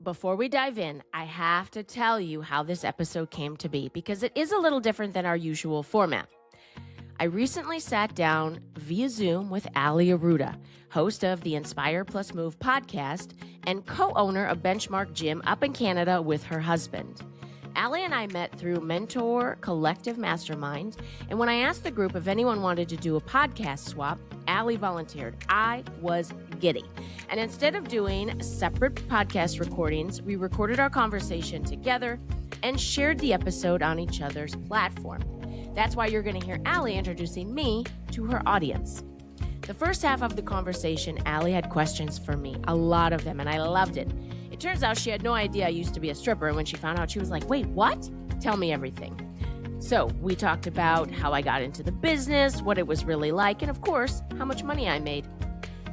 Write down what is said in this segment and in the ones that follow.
Before we dive in, I have to tell you how this episode came to be because it is a little different than our usual format. I recently sat down via Zoom with Allie Arruda, host of the Inspire Plus Move podcast and co-owner of Benchmark Gym up in Canada with her husband. Allie and I met through Mentor Collective Mastermind, and when I asked the group if anyone wanted to do a podcast swap, Allie volunteered. I was giddy. And instead of doing separate podcast recordings, we recorded our conversation together and shared the episode on each other's platform. That's why you're going to hear Allie introducing me to her audience. The first half of the conversation, Allie had questions for me, a lot of them, and I loved it. It turns out she had no idea I used to be a stripper, and when she found out, she was like, wait, what? Tell me everything. So we talked about how I got into the business, what it was really like, and of course, how much money I made.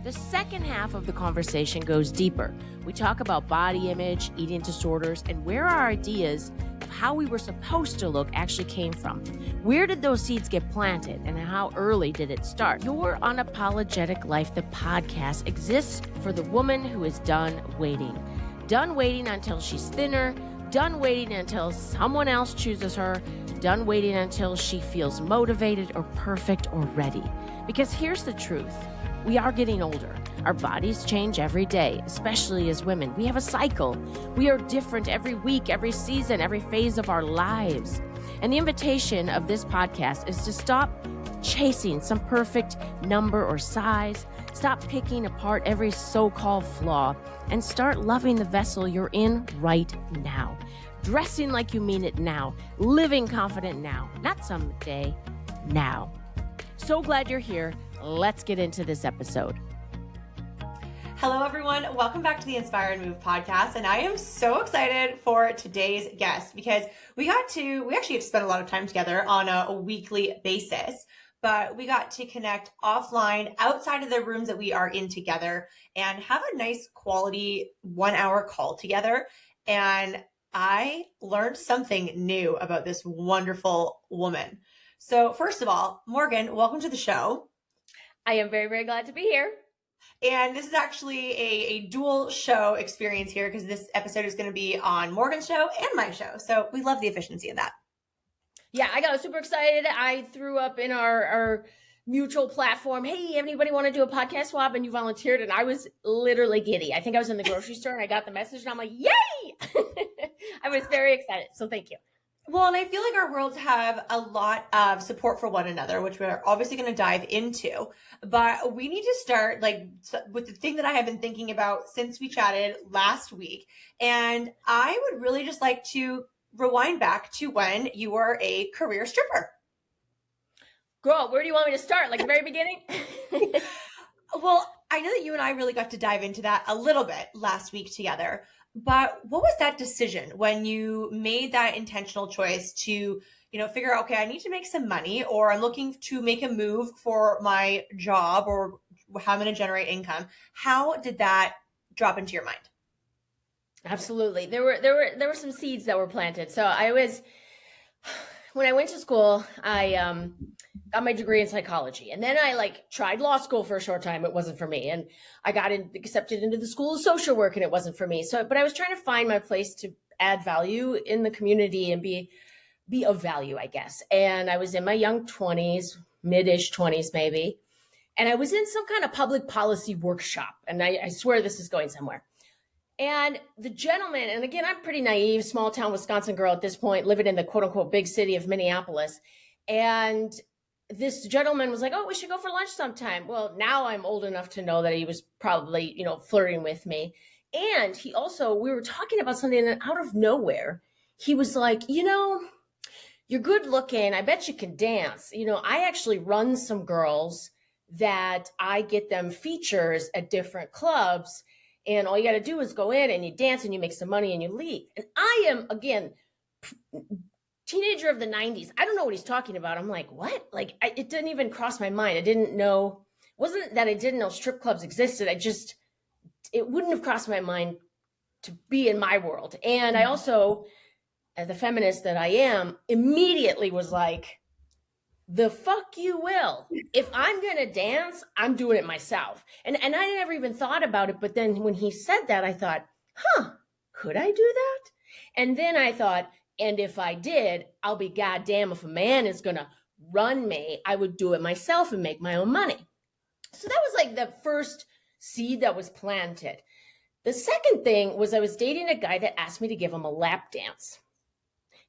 The second half of the conversation goes deeper. We talk about body image, eating disorders, and where our ideas of how we were supposed to look actually came from. Where did those seeds get planted, and how early did it start? Your Unapologetic Life, the podcast, exists for the woman who is done waiting. Done waiting until she's thinner, done waiting until someone else chooses her, done waiting until she feels motivated or perfect or ready. Because here's the truth. We are getting older. Our bodies change every day, especially as women. We have a cycle. We are different every week, every season, every phase of our lives. And the invitation of this podcast is to stop chasing some perfect number or size, stop picking apart every so-called flaw, and start loving the vessel you're in right now. Dressing like you mean it now, living confident now, not someday, now. So glad you're here. Let's get into this episode. Hello, everyone. Welcome back to the Inspire and Move podcast. And I am so excited for today's guest because we actually have to spend a lot of time together on a weekly basis, but we got to connect offline outside of the rooms that we are in together and have a nice quality 1 hour call together. And I learned something new about this wonderful woman. So first of all, Morgan, welcome to the show. I am very, very glad to be here. And this is actually a dual show experience here because this episode is going to be on Morgan's show and my show. So we love the efficiency of that. Yeah, I got super excited. I threw up in our mutual platform, hey, anybody want to do a podcast swap? And you volunteered. And I was literally giddy. I think I was in the grocery store and I got the message and I'm like, yay! I was very excited. So thank you. Well, and I feel like our worlds have a lot of support for one another, which we're obviously going to dive into. But we need to start with the thing that I have been thinking about since we chatted last week. And I would really just like to rewind back to when you were a career stripper. Girl, where do you want me to start? Like the very beginning? Well, I know that you and I really got to dive into that a little bit last week together. But what was that decision when you made that intentional choice to, figure out, okay, I need to make some money or I'm looking to make a move for my job or how I'm going to generate income? How did that drop into your mind? Absolutely. There were some seeds that were planted. So when I went to school, I got my degree in psychology, and then I tried law school for a short time. It wasn't for me, and I got accepted into the School of Social Work, and it wasn't for me. But I was trying to find my place to add value in the community and be of value, I guess. And I was in my young 20s, mid-ish 20s maybe, and I was in some kind of public policy workshop, and I swear this is going somewhere. And the gentleman, and again, I'm pretty naive, small town Wisconsin girl at this point, living in the quote unquote big city of Minneapolis. And this gentleman was like, oh, we should go for lunch sometime. Well, now I'm old enough to know that he was probably, flirting with me. And we were talking about something, and out of nowhere, he was like, you're good looking. I bet you can dance. I actually run some girls that I get them features at different clubs. And all you got to do is go in and you dance and you make some money and you leave. And I am, again, teenager of the 90s. I don't know what he's talking about. I'm like, what? It didn't even cross my mind. I didn't know. It wasn't that I didn't know strip clubs existed. It wouldn't have crossed my mind to be in my world. And I also, as the feminist that I am, immediately was like, the fuck you will. If I'm going to dance, I'm doing it myself. And I never even thought about it. But then when he said that, I thought, could I do that? And then I thought, and if I did, I'll be goddamn if a man is going to run me, I would do it myself and make my own money. So that was like the first seed that was planted. The second thing was I was dating a guy that asked me to give him a lap dance.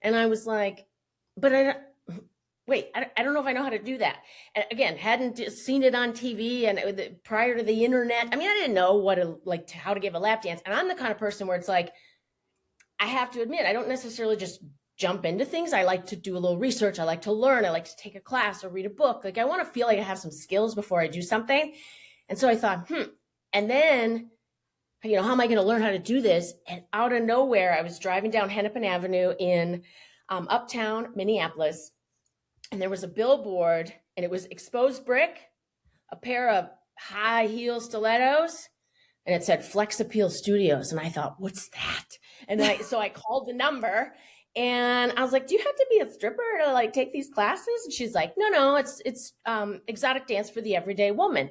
And I was like, but I don't know if I know how to do that. And again, hadn't seen it on TV and prior to the internet. I mean, I didn't know how to give a lap dance. And I'm the kind of person where it's like, I have to admit, I don't necessarily just jump into things. I like to do a little research. I like to learn. I like to take a class or read a book. Like I want to feel like I have some skills before I do something. And so I thought, and then, how am I going to learn how to do this? And out of nowhere, I was driving down Hennepin Avenue in uptown Minneapolis. And there was a billboard and it was exposed brick, a pair of high heel stilettos, and it said Flex Appeal Studios. And I thought, what's that? And so I called the number and I was like, do you have to be a stripper to like take these classes? And she's like, no, it's exotic dance for the everyday woman.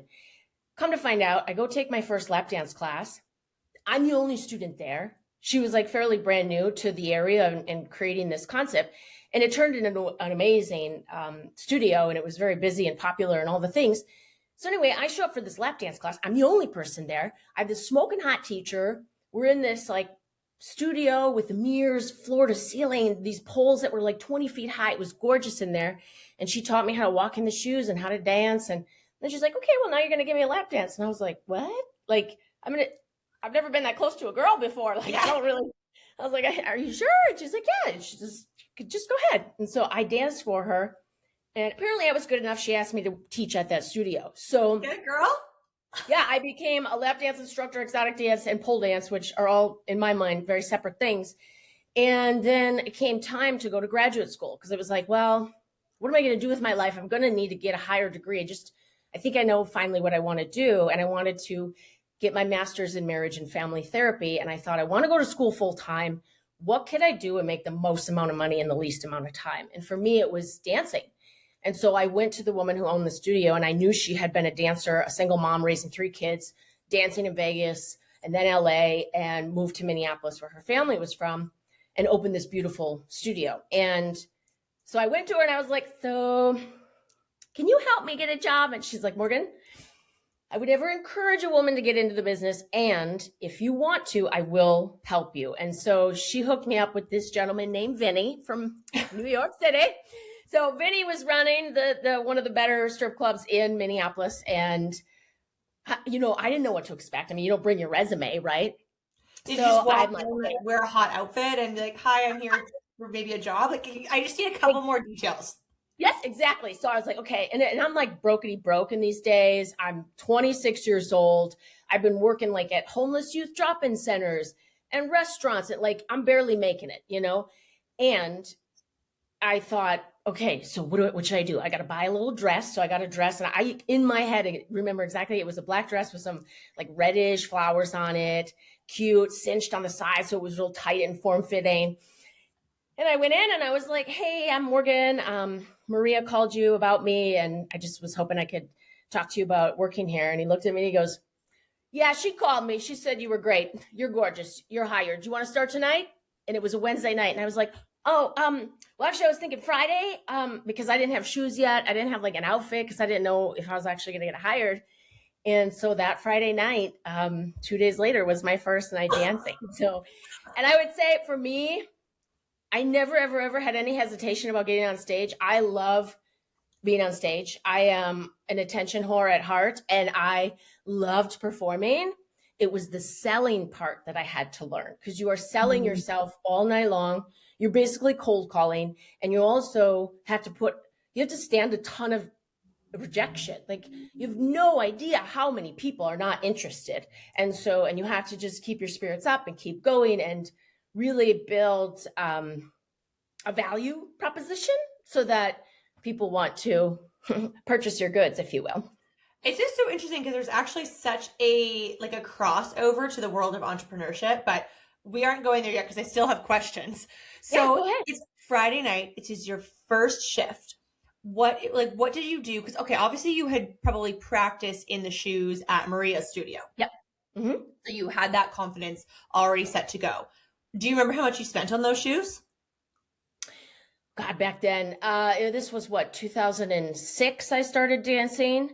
Come to find out, I go take my first lap dance class. I'm the only student there. She was like fairly brand new to the area and creating this concept. And it turned into an amazing studio, and it was very busy and popular and all the things. So anyway, I show up for this lap dance class. I'm the only person there. I have this smoking hot teacher. We're in this like studio with the mirrors, floor to ceiling, these poles that were like 20 feet high. It was gorgeous in there. And she taught me how to walk in the shoes and how to dance. And then she's like, okay, well, now you're going to give me a lap dance. And I was like, what? Like, I've never been that close to a girl before. Like, I was like, are you sure? And she's like, yeah. And she just go ahead. And so I danced for her. And apparently I was good enough. She asked me to teach at that studio. So good girl. Yeah, I became a lap dance instructor, exotic dance, and pole dance, which are all, in my mind, very separate things. And then it came time to go to graduate school because it was like, well, what am I going to do with my life? I'm going to need to get a higher degree. I think I know finally what I want to do. And I wanted to get my master's in marriage and family therapy. And I thought, I want to go to school full time. What could I do and make the most amount of money in the least amount of time? And for me, it was dancing. And so I went to the woman who owned the studio, and I knew she had been a dancer, a single mom raising 3 kids, dancing in Vegas and then LA, and moved to Minneapolis where her family was from and opened this beautiful studio. And so I went to her and I was like, so can you help me get a job? And she's like, Morgan, I would never encourage a woman to get into the business. And if you want to, I will help you. And so she hooked me up with this gentleman named Vinny from New York City. So Vinny was running the one of the better strip clubs in Minneapolis. And, I didn't know what to expect. I mean, you don't bring your resume, right? Did you just walk in and wear a hot outfit and be like, hi, I'm here for maybe a job? Like, I just need a couple more details. Yes, exactly. So I was like, okay. And I'm like brokety broke in these days. I'm 26 years old. I've been working like at homeless youth drop-in centers and restaurants. And like, I'm barely making it, And I thought, okay, so what should I do? I got to buy a little dress. So I got a dress, and in my head, I remember exactly, it was a black dress with some like reddish flowers on it, cute, cinched on the side. So it was real tight and form fitting. And I went in and I was like, hey, I'm Morgan. Maria called you about me. And I just was hoping I could talk to you about working here. And he looked at me and he goes, yeah, she called me. She said you were great. You're gorgeous. You're hired. Do you want to start tonight? And it was a Wednesday night. And I was like, well, actually I was thinking Friday, because I didn't have shoes yet. I didn't have like an outfit because I didn't know if I was actually going to get hired. And so that Friday night, 2 days later was my first night dancing. So, and I would say for me, I never, ever had any hesitation about getting on stage. I love being on stage. I am an attention whore at heart, and I loved performing. It was the selling part that I had to learn, because you are selling yourself all night long. You're basically cold calling, and you also have to stand a ton of rejection. Like, you have no idea how many people are not interested. And you have to just keep your spirits up and keep going and really build a value proposition so that people want to purchase your goods, if you will. It's just so interesting because there's actually such a crossover to the world of entrepreneurship, but we aren't going there yet because I still have questions. So it's Friday night. It is your first shift. What did you do? Because, okay, obviously you had probably practiced in the shoes at Maria's studio. Yep. Mm-hmm. So you had that confidence already set to go. Do you remember how much you spent on those shoes? God, back then, this was what, 2006 I started dancing.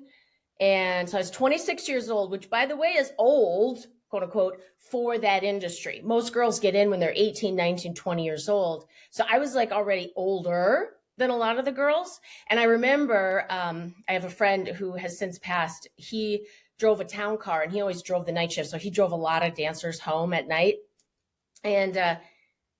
And so I was 26 years old, which by the way is old, quote unquote, for that industry. Most girls get in when they're 18, 19, 20 years old. So I was like already older than a lot of the girls. And I remember, I have a friend who has since passed. He drove a town car and he always drove the night shift. So he drove a lot of dancers home at night. And,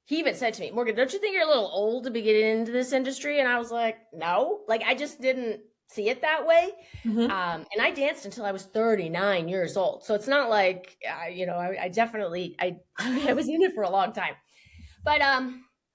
he even said to me, Morgan, don't you think you're a little old to be getting into this industry? And I was like, no, like I just didn't see it that way. Mm-hmm. And I danced until I was 39 years old. So it's not like, I definitely, I was in it for a long time. But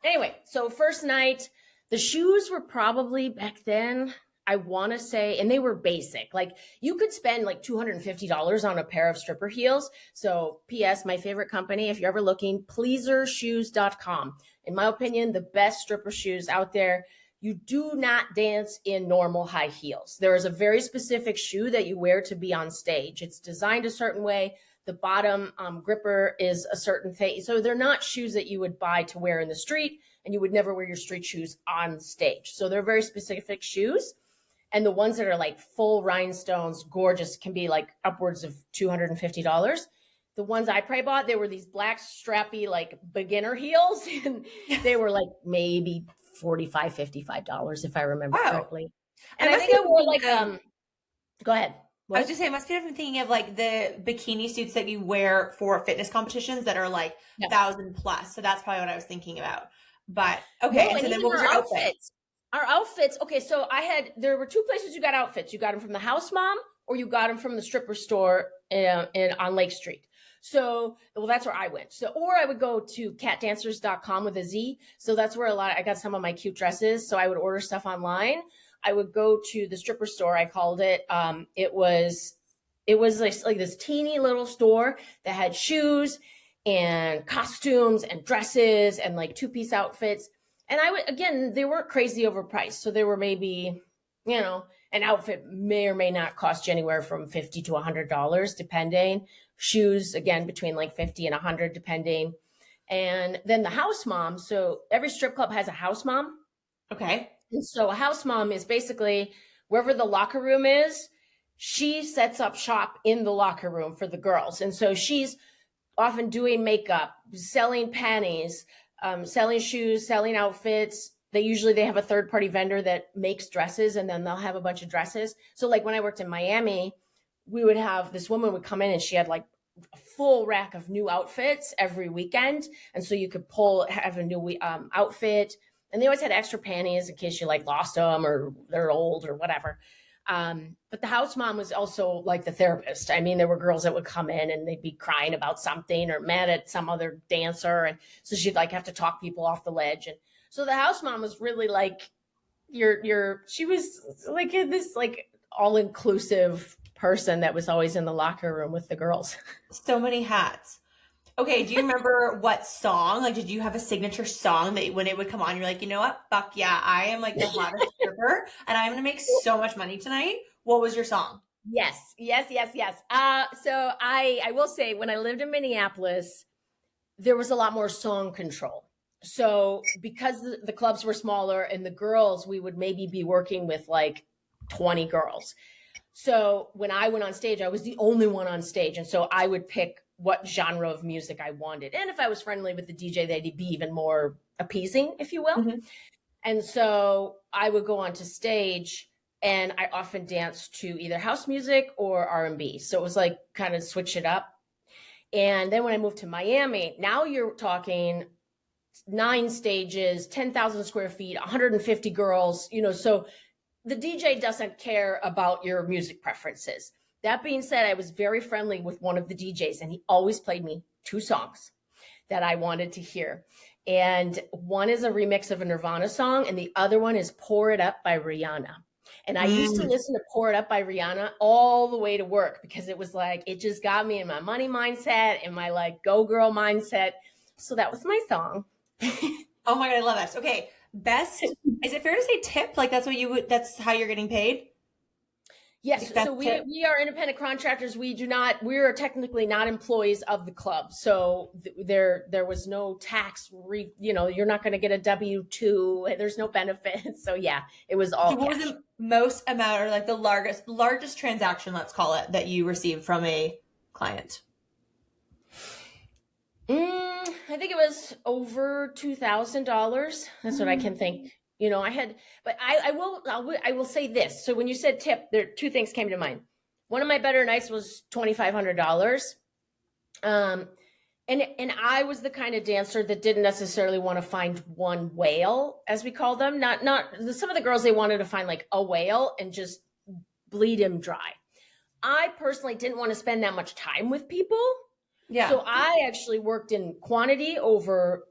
anyway, so first night, the shoes were probably back then, I want to say, and they were basic. Like you could spend like $250 on a pair of stripper heels. So PS, my favorite company, if you're ever looking, pleasershoes.com. In my opinion, the best stripper shoes out there. You do not dance in normal high heels. There is a very specific shoe that you wear to be on stage. It's designed a certain way. The bottom gripper is a certain thing. So they're not shoes that you would buy to wear in the street, and you would never wear your street shoes on stage. So they're very specific shoes. And the ones that are like full rhinestones, gorgeous, can be like upwards of $250. The ones I probably bought, they were these black strappy, like beginner heels. And they were like maybe $45, $55, if I remember correctly. And I think I wore like, go ahead. What? I was just saying, I must be thinking of like the bikini suits that you wear for fitness competitions that are like 1,000 plus. So that's probably what I was thinking about. But okay. No, so then what was your outfit? Our outfits. Okay. So there were two places you got outfits. You got them from the house mom or you got them from the stripper store on Lake Street. So, well, that's where I went. So, or I would go to catdancers.com with a Z. So that's where I got some of my cute dresses. So I would order stuff online. I would go to the stripper store. I called it. It was like this teeny little store that had shoes and costumes and dresses and like 2-piece outfits. And they weren't crazy overpriced. So they were maybe, an outfit may or may not cost you anywhere from $50 to $100, depending. Shoes, again, between like $50 and $100, depending. And then the house mom. So every strip club has a house mom. Okay. And so a house mom is basically wherever the locker room is, she sets up shop in the locker room for the girls. And so she's often doing makeup, selling panties, selling shoes, selling outfits. They have a third-party vendor that makes dresses, and then they'll have a bunch of dresses. So like when I worked in Miami, we would have this woman would come in and she had like a full rack of new outfits every weekend. And so you could have a new outfit. And they always had extra panties in case you like lost them or they're old or whatever. But the house mom was also like the therapist. I mean, there were girls that would come in and they'd be crying about something or mad at some other dancer. And so she'd like have to talk people off the ledge. And so the house mom was really like she was like this like all-inclusive person that was always in the locker room with the girls. So many hats. Okay, do you remember what song? Like, did you have a signature song that when it would come on, you're like, you know what? Fuck yeah, I am like the hottest stripper and I'm going to make so much money tonight. What was your song? Yes. So I will say when I lived in Minneapolis, there was a lot more song control. So because the clubs were smaller and the girls, we would maybe be working with like 20 girls. So when I went on stage, I was the only one on stage. And so I would pick what genre of music I wanted. And if I was friendly with the DJ, they'd be even more appeasing, if you will. Mm-hmm. And so I would go onto stage and I often danced to either house music or R&B. So it was like kind of switch it up. And then when I moved to Miami, now you're talking 9 stages, 10,000 square feet, 150 girls, so the DJ doesn't care about your music preferences. That being said, I was very friendly with one of the DJs and he always played me 2 songs that I wanted to hear. And one is a remix of a Nirvana song and the other one is Pour It Up by Rihanna. And I used to listen to Pour It Up by Rihanna all the way to work because it was like, it just got me in my money mindset and my like go girl mindset. So that was my song. Oh my God, I love that. Okay. Best, is it fair to say tip? Like that's how you're getting paid? Yes. So we are independent contractors. We are technically not employees of the club. So there was no tax, you're not going to get a W-2. There's no benefits. So yeah, it was all So what cash. was the most amount, or like the largest transaction, let's call it, that you received from a client? I think it was over $2,000. That's what I can think. I will say this. So when you said tip, there two things came to mind. One of my better nights was $2,500. And I was the kind of dancer that didn't necessarily want to find one whale, as we call them. Not some of the girls, they wanted to find like a whale and just bleed him dry. I personally didn't want to spend that much time with people. Yeah. So I actually worked in quantity over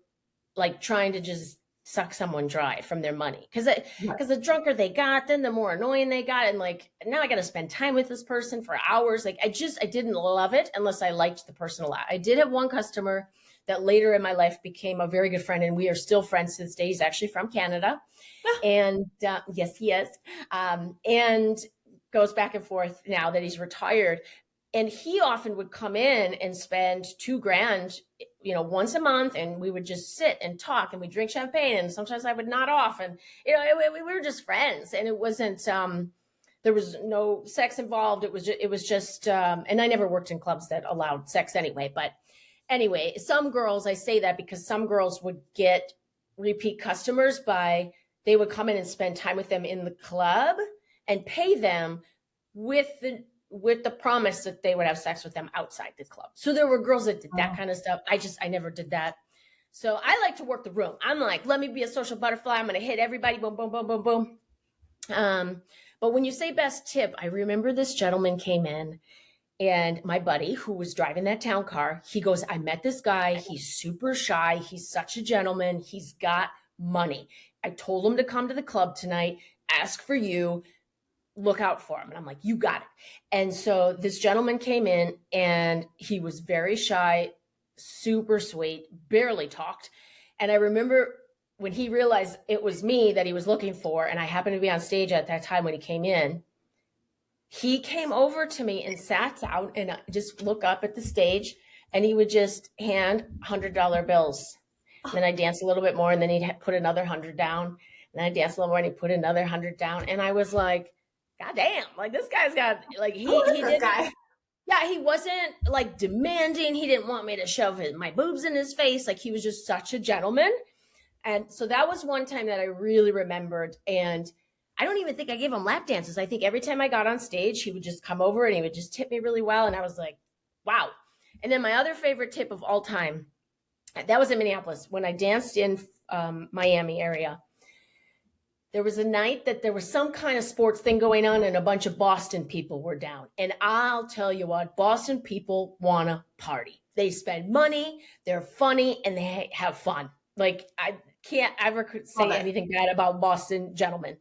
like trying to just suck someone dry from their money. Because the drunker they got, then the more annoying they got. And like, now I got to spend time with this person for hours. Like I didn't love it unless I liked the person a lot. I did have one customer that later in my life became a very good friend. And we are still friends to this day. He's actually from Canada. And yes, he is. And goes back and forth now that he's retired. And he often would come in and spend $2,000, once a month, and we would just sit and talk, and we drink champagne, and sometimes I would nod off, and we were just friends, and it wasn't there was no sex involved. It was just and I never worked in clubs that allowed sex anyway. But anyway, some girls, I say that because some girls would get repeat customers they would come in and spend time with them in the club and pay them with the promise that they would have sex with them outside the club. So there were girls that did that kind of stuff. I never did that. So I like to work the room. I'm like, let me be a social butterfly. I'm going to hit everybody. Boom, boom, boom, boom, boom. But when you say best tip, I remember this gentleman came in, and my buddy who was driving that town car, he goes, I met this guy. He's super shy. He's such a gentleman. He's got money. I told him to come to the club tonight, ask for you. Look out for him. And I'm like, you got it. And so this gentleman came in, and he was very shy, super sweet, barely talked. And I remember when he realized it was me that he was looking for, and I happened to be on stage at that time when he came in, he came over to me and sat down and just look up at the stage, and he would just hand $100 bills. And then I danced a little bit more, and then he'd put another 100 down. And then I danced a little more, and he'd put another 100 down. And I was like, God damn, like this guy's got, like he didn't, yeah, he wasn't like demanding. He didn't want me to shove my boobs in his face. Like he was just such a gentleman. And so that was one time that I really remembered. And I don't even think I gave him lap dances. I think every time I got on stage, he would just come over and he would just tip me really well. And I was like, wow. And then my other favorite tip of all time, that was in Minneapolis when I danced in Miami area. There was a night that there was some kind of sports thing going on, and a bunch of Boston people were down. And I'll tell you what, Boston people want to party. They spend money, they're funny, and they have fun. Like I can't ever say anything bad about Boston gentlemen.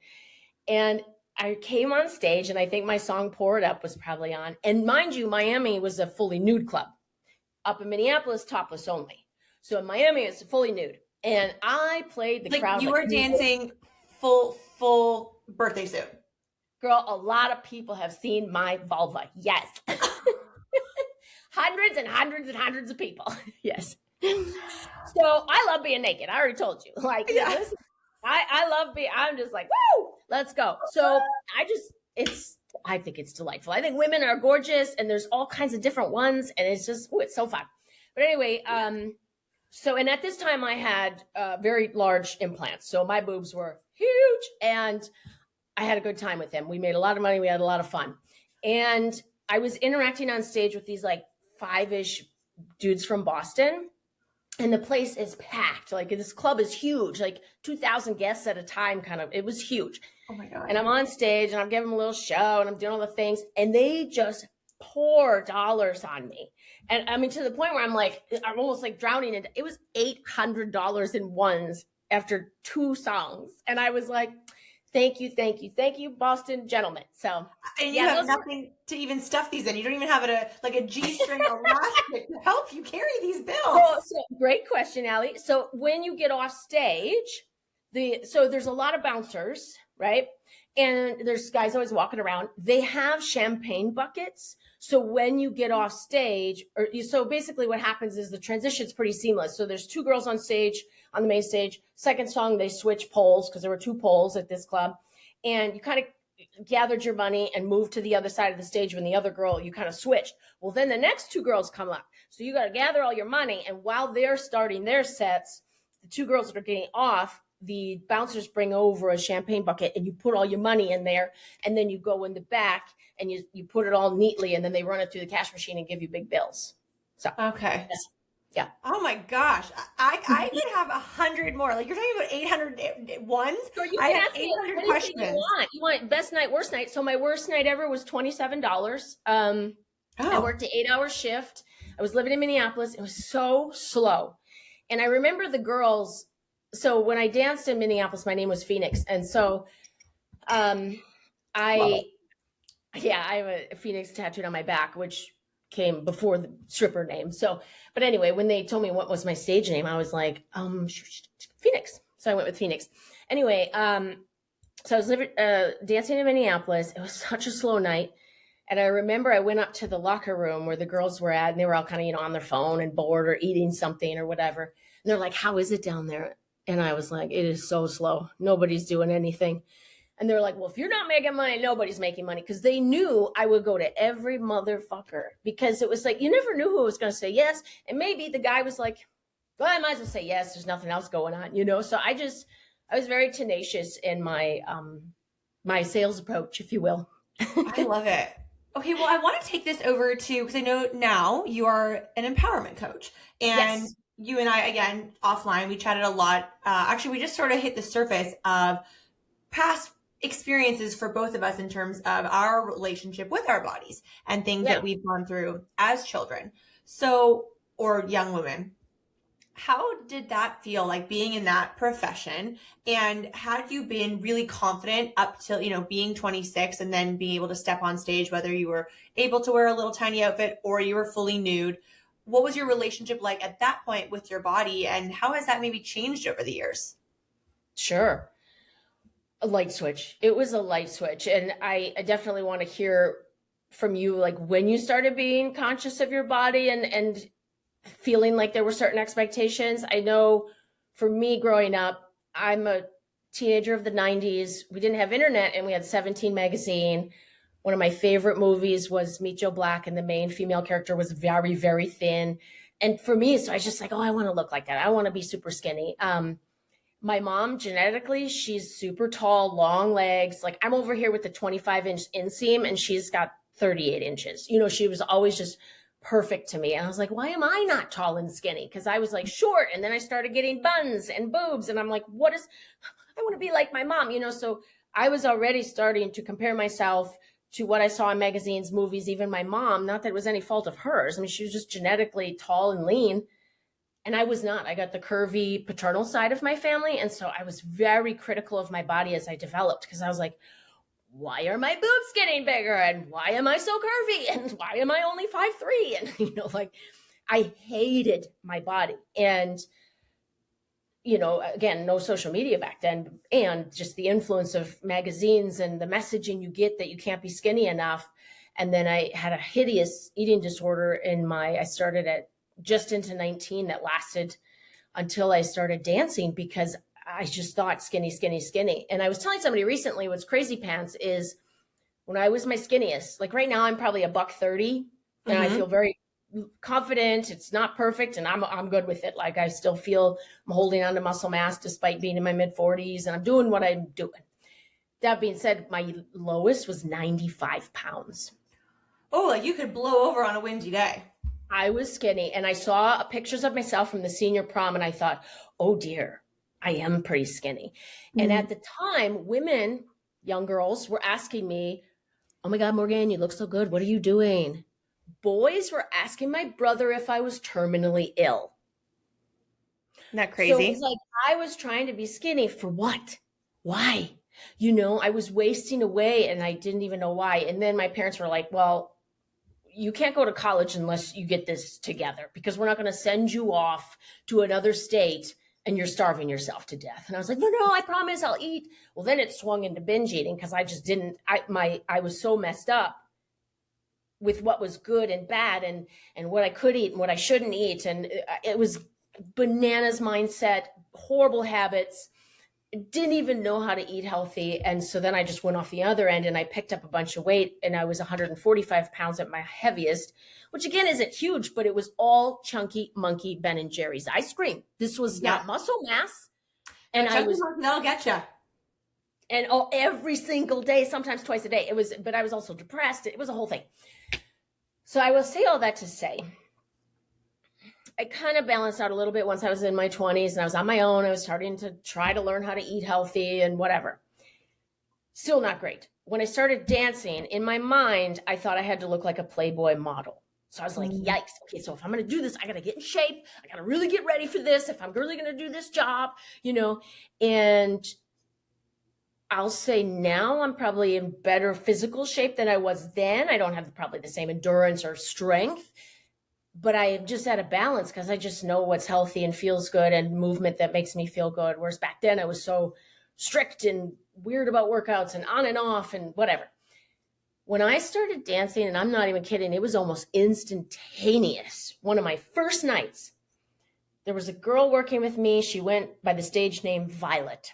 And I came on stage, and I think my song Pour It Up was probably on. And mind you, Miami was a fully nude club. Up in Minneapolis, topless only. So in Miami, it's fully nude. And I played the crowd. You were dancing full birthday suit. Girl, a lot of people have seen my vulva. Yes. Hundreds and hundreds and hundreds of people. Yes. So I love being naked. I already told you. Like, yeah. Listen, I love I'm just like, woo, let's go. So I think it's delightful. I think women are gorgeous, and there's all kinds of different ones, and it's just, it's so fun. But anyway, and at this time I had very large implants. So my boobs were huge, and I had a good time with them. We made a lot of money. We had a lot of fun. And I was interacting on stage with these like 5-ish dudes from Boston, and the place is packed. Like this club is huge, like 2,000 guests at a time kind of. It was huge. Oh my God. And I'm on stage, and I'm giving them a little show, and I'm doing all the things, and they just pour dollars on me. And I mean, to the point where I'm almost like drowning in it. It was $800 in ones after 2 songs. And I was like, thank you, Boston gentlemen. So, and you have nothing to even stuff these in. You don't even have a G-string elastic to help you carry these bills. So great question, Allie. So when you get off stage, so there's a lot of bouncers, right? And there's guys always walking around. They have champagne buckets. So when you get off stage, so basically what happens is the transition's pretty seamless. So there's two girls on stage, on the main stage. Second song, they switch poles because there were two poles at this club. And you kind of gathered your money and moved to the other side of the stage when the other girl, you kind of switched. Well, then the next two girls come up. So you got to gather all your money. And while they're starting their sets, the two girls that are getting off, the bouncers bring over a champagne bucket and you put all your money in there. And then you go in the back and you put it all neatly. And then they run it through the cash machine and give you big bills. So, okay. Yeah. Oh my gosh. I could have 100 more. Like you're talking about 800 ones. So you I can have ask me 800 questions. You want best night, worst night. So my worst night ever was $27. I worked an 8-hour shift. I was living in Minneapolis. It was so slow. And I remember the girls. So when I danced in Minneapolis, my name was Phoenix. And so I have a Phoenix tattooed on my back, which came before the stripper name. So, but anyway, when they told me what was my stage name, I was like, Phoenix. So I went with Phoenix. Anyway, so I was dancing in Minneapolis. It was such a slow night. And I remember I went up to the locker room where the girls were at, and they were all kind of, on their phone and bored or eating something or whatever. And they're like, how is it down there? And I was like, it is so slow. Nobody's doing anything. And they're like, well, if you're not making money, nobody's making money. Because they knew I would go to every motherfucker. Because it was like, you never knew who was going to say yes. And maybe the guy was like, well, I might as well say yes. There's nothing else going on, So I was very tenacious in my my sales approach, if you will. I love it. Okay, well, I want to take this over to, because I know now you are an empowerment coach. And yes. You and I, again, offline, we chatted a lot. Actually, we just sort of hit the surface of past experiences for both of us in terms of our relationship with our bodies and things that we've gone through as children. So, or young women. How did that feel, like being in that profession? And had you been really confident up till, being 26 and then being able to step on stage, whether you were able to wear a little tiny outfit or you were fully nude? What was your relationship like at that point with your body, and how has that maybe changed over the years? Sure. A light switch. It was a light switch. And I definitely want to hear from you, like when you started being conscious of your body and feeling like there were certain expectations. I know for me growing up, I'm a teenager of the 90s. We didn't have internet and we had 17 magazine. One of my favorite movies was Meet Joe Black, and the main female character was very, very thin. And for me, so I was just like, I want to look like that. I want to be super skinny. My mom, genetically, she's super tall, long legs. Like I'm over here with the 25-inch inseam and she's got 38 inches. She was always just perfect to me. And I was like, why am I not tall and skinny? Because I was like short. And then I started getting buns and boobs. And I'm like, I want to be like my mom, So I was already starting to compare myself to what I saw in magazines, movies, even my mom. Not that it was any fault of hers. I mean, she was just genetically tall and lean. And I was not. I got the curvy paternal side of my family. And so I was very critical of my body as I developed, because I was like, why are my boobs getting bigger? And why am I so curvy? And why am I only 5'3"? And, I hated my body. And, again, no social media back then. And just the influence of magazines and the messaging you get that you can't be skinny enough. And then I had a hideous eating disorder I started at just into 19 that lasted until I started dancing, because I just thought skinny, skinny, skinny. And I was telling somebody recently, what's crazy pants is when I was my skinniest, like right now I'm probably $130 and I feel very confident. It's not perfect. And I'm good with it. Like I still feel I'm holding on to muscle mass despite being in my mid 40s, and I'm doing what I'm doing. That being said, my lowest was 95 pounds. Oh, like you could blow over on a windy day. I was skinny, and I saw pictures of myself from the senior prom, and I thought, oh dear, I am pretty skinny. And at the time, women, young girls, were asking me, oh my God, Morgan, you look so good. What are you doing? Boys were asking my brother if I was terminally ill. Isn't that crazy? So it was like, I was trying to be skinny for what? Why? I was wasting away and I didn't even know why. And then my parents were like, well, you can't go to college unless you get this together, because we're not going to send you off to another state and you're starving yourself to death. And I was like, no, I promise I'll eat. Well, then it swung into binge eating because I just didn't, I was so messed up with what was good and bad and what I could eat and what I shouldn't eat. And it was bananas mindset, horrible habits, didn't even know how to eat healthy. And so then I just went off the other end and I picked up a bunch of weight, and I was 145 pounds at my heaviest, which again isn't huge, but it was all chunky monkey Ben and Jerry's ice cream. This was not muscle mass. And they'll get you. And every single day, sometimes twice a day. But I was also depressed. It was a whole thing. So I will say all that to say, I kind of balanced out a little bit once I was in my 20s and I was on my own. I was starting to try to learn how to eat healthy and whatever. Still not great. When I started dancing, in my mind, I thought I had to look like a Playboy model. So I was like, yikes. Okay, so if I'm going to do this, I got to get in shape. I got to really get ready for this. If I'm really going to do this job, and I'll say now I'm probably in better physical shape than I was then. I don't have probably the same endurance or strength, but I am just at a balance because I just know what's healthy and feels good and movement that makes me feel good. Whereas back then I was so strict and weird about workouts and on and off and whatever. When I started dancing, and I'm not even kidding, it was almost instantaneous. One of my first nights, there was a girl working with me. She went by the stage name Violet.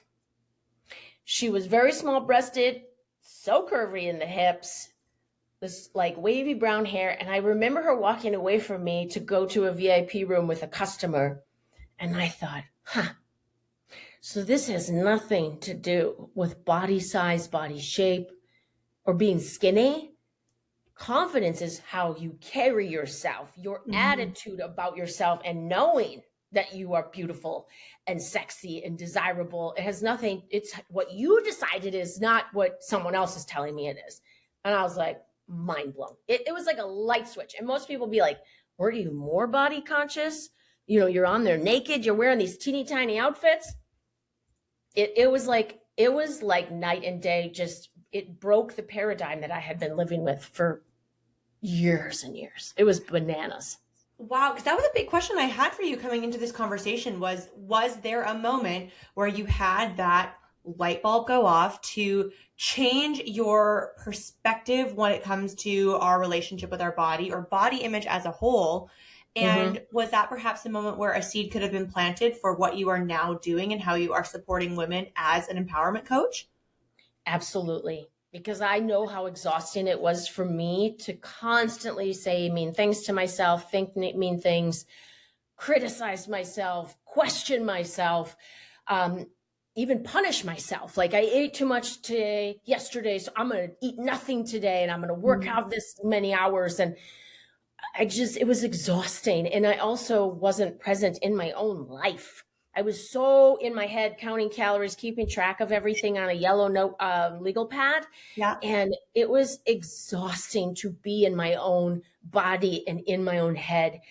She was very small breasted, so curvy in the hips, this like wavy brown hair. And I remember her walking away from me to go to a VIP room with a customer. And I thought, so this has nothing to do with body size, body shape, or being skinny. Confidence is how you carry yourself, your attitude about yourself, and knowing that you are beautiful and sexy and desirable. It has nothing, it's what you decided is, not what someone else is telling me it is. And I was like, mind blown. It was like a light switch. And most people be like, were you more body conscious? You're on there naked, you're wearing these teeny tiny outfits. It was like night and day. Just, it broke the paradigm that I had been living with for years and years. It was bananas. Wow, because that was a big question I had for you coming into this conversation was there a moment where you had that light bulb go off to change your perspective when it comes to our relationship with our body or body image as a whole? And was that perhaps a moment where a seed could have been planted for what you are now doing and how you are supporting women as an empowerment coach? Absolutely. Because I know how exhausting it was for me to constantly say mean things to myself, think mean things, criticize myself, question myself, even punish myself. Like I ate too much yesterday, so I'm going to eat nothing today and I'm going to work out this many hours. And it was exhausting. And I also wasn't present in my own life. I was so in my head counting calories, keeping track of everything on a yellow note legal pad. Yeah. And it was exhausting to be in my own body and in my own head.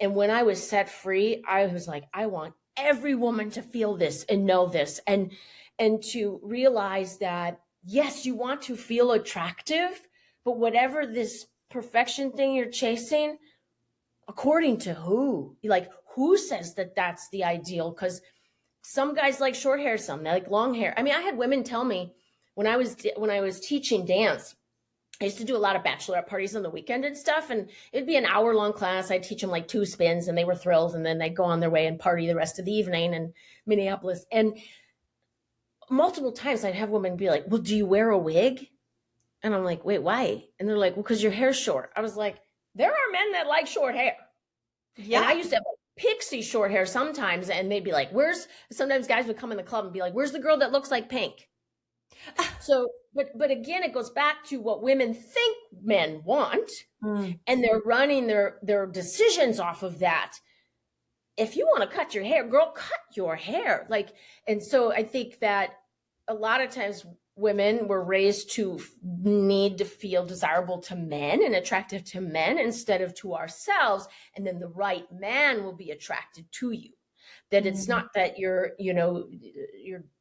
And when I was set free, I was like, I want every woman to feel this and know this and to realize that, yes, you want to feel attractive, but whatever this perfection thing you're chasing, according to who? Like, who says that that's the ideal? Because some guys like short hair, some they like long hair. I mean, I had women tell me when I was teaching dance, I used to do a lot of bachelorette parties on the weekend and stuff. And it'd be an hour-long class. I'd teach them like 2 spins and they were thrilled. And then they'd go on their way and party the rest of the evening in Minneapolis. And multiple times I'd have women be like, well, do you wear a wig? And I'm like, wait, why? And they're like, well, because your hair's short. I was like, there are men that like short hair. Yeah. And I used to have pixie short hair sometimes. And they'd be like, sometimes guys would come in the club and be like, where's the girl that looks like Pink? So, but again, it goes back to what women think men want. And they're running their decisions off of that. If you want to cut your hair, girl, cut your hair. Like, and so I think that a lot of times women were raised to need to feel desirable to men and attractive to men instead of to ourselves. And then the right man will be attracted to you. That it's not that you're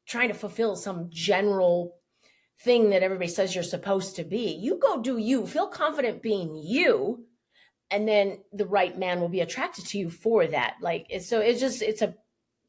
trying to fulfill some general thing that everybody says you're supposed to be. You go do you, feel confident being you. And then the right man will be attracted to you for that. Like, so it's a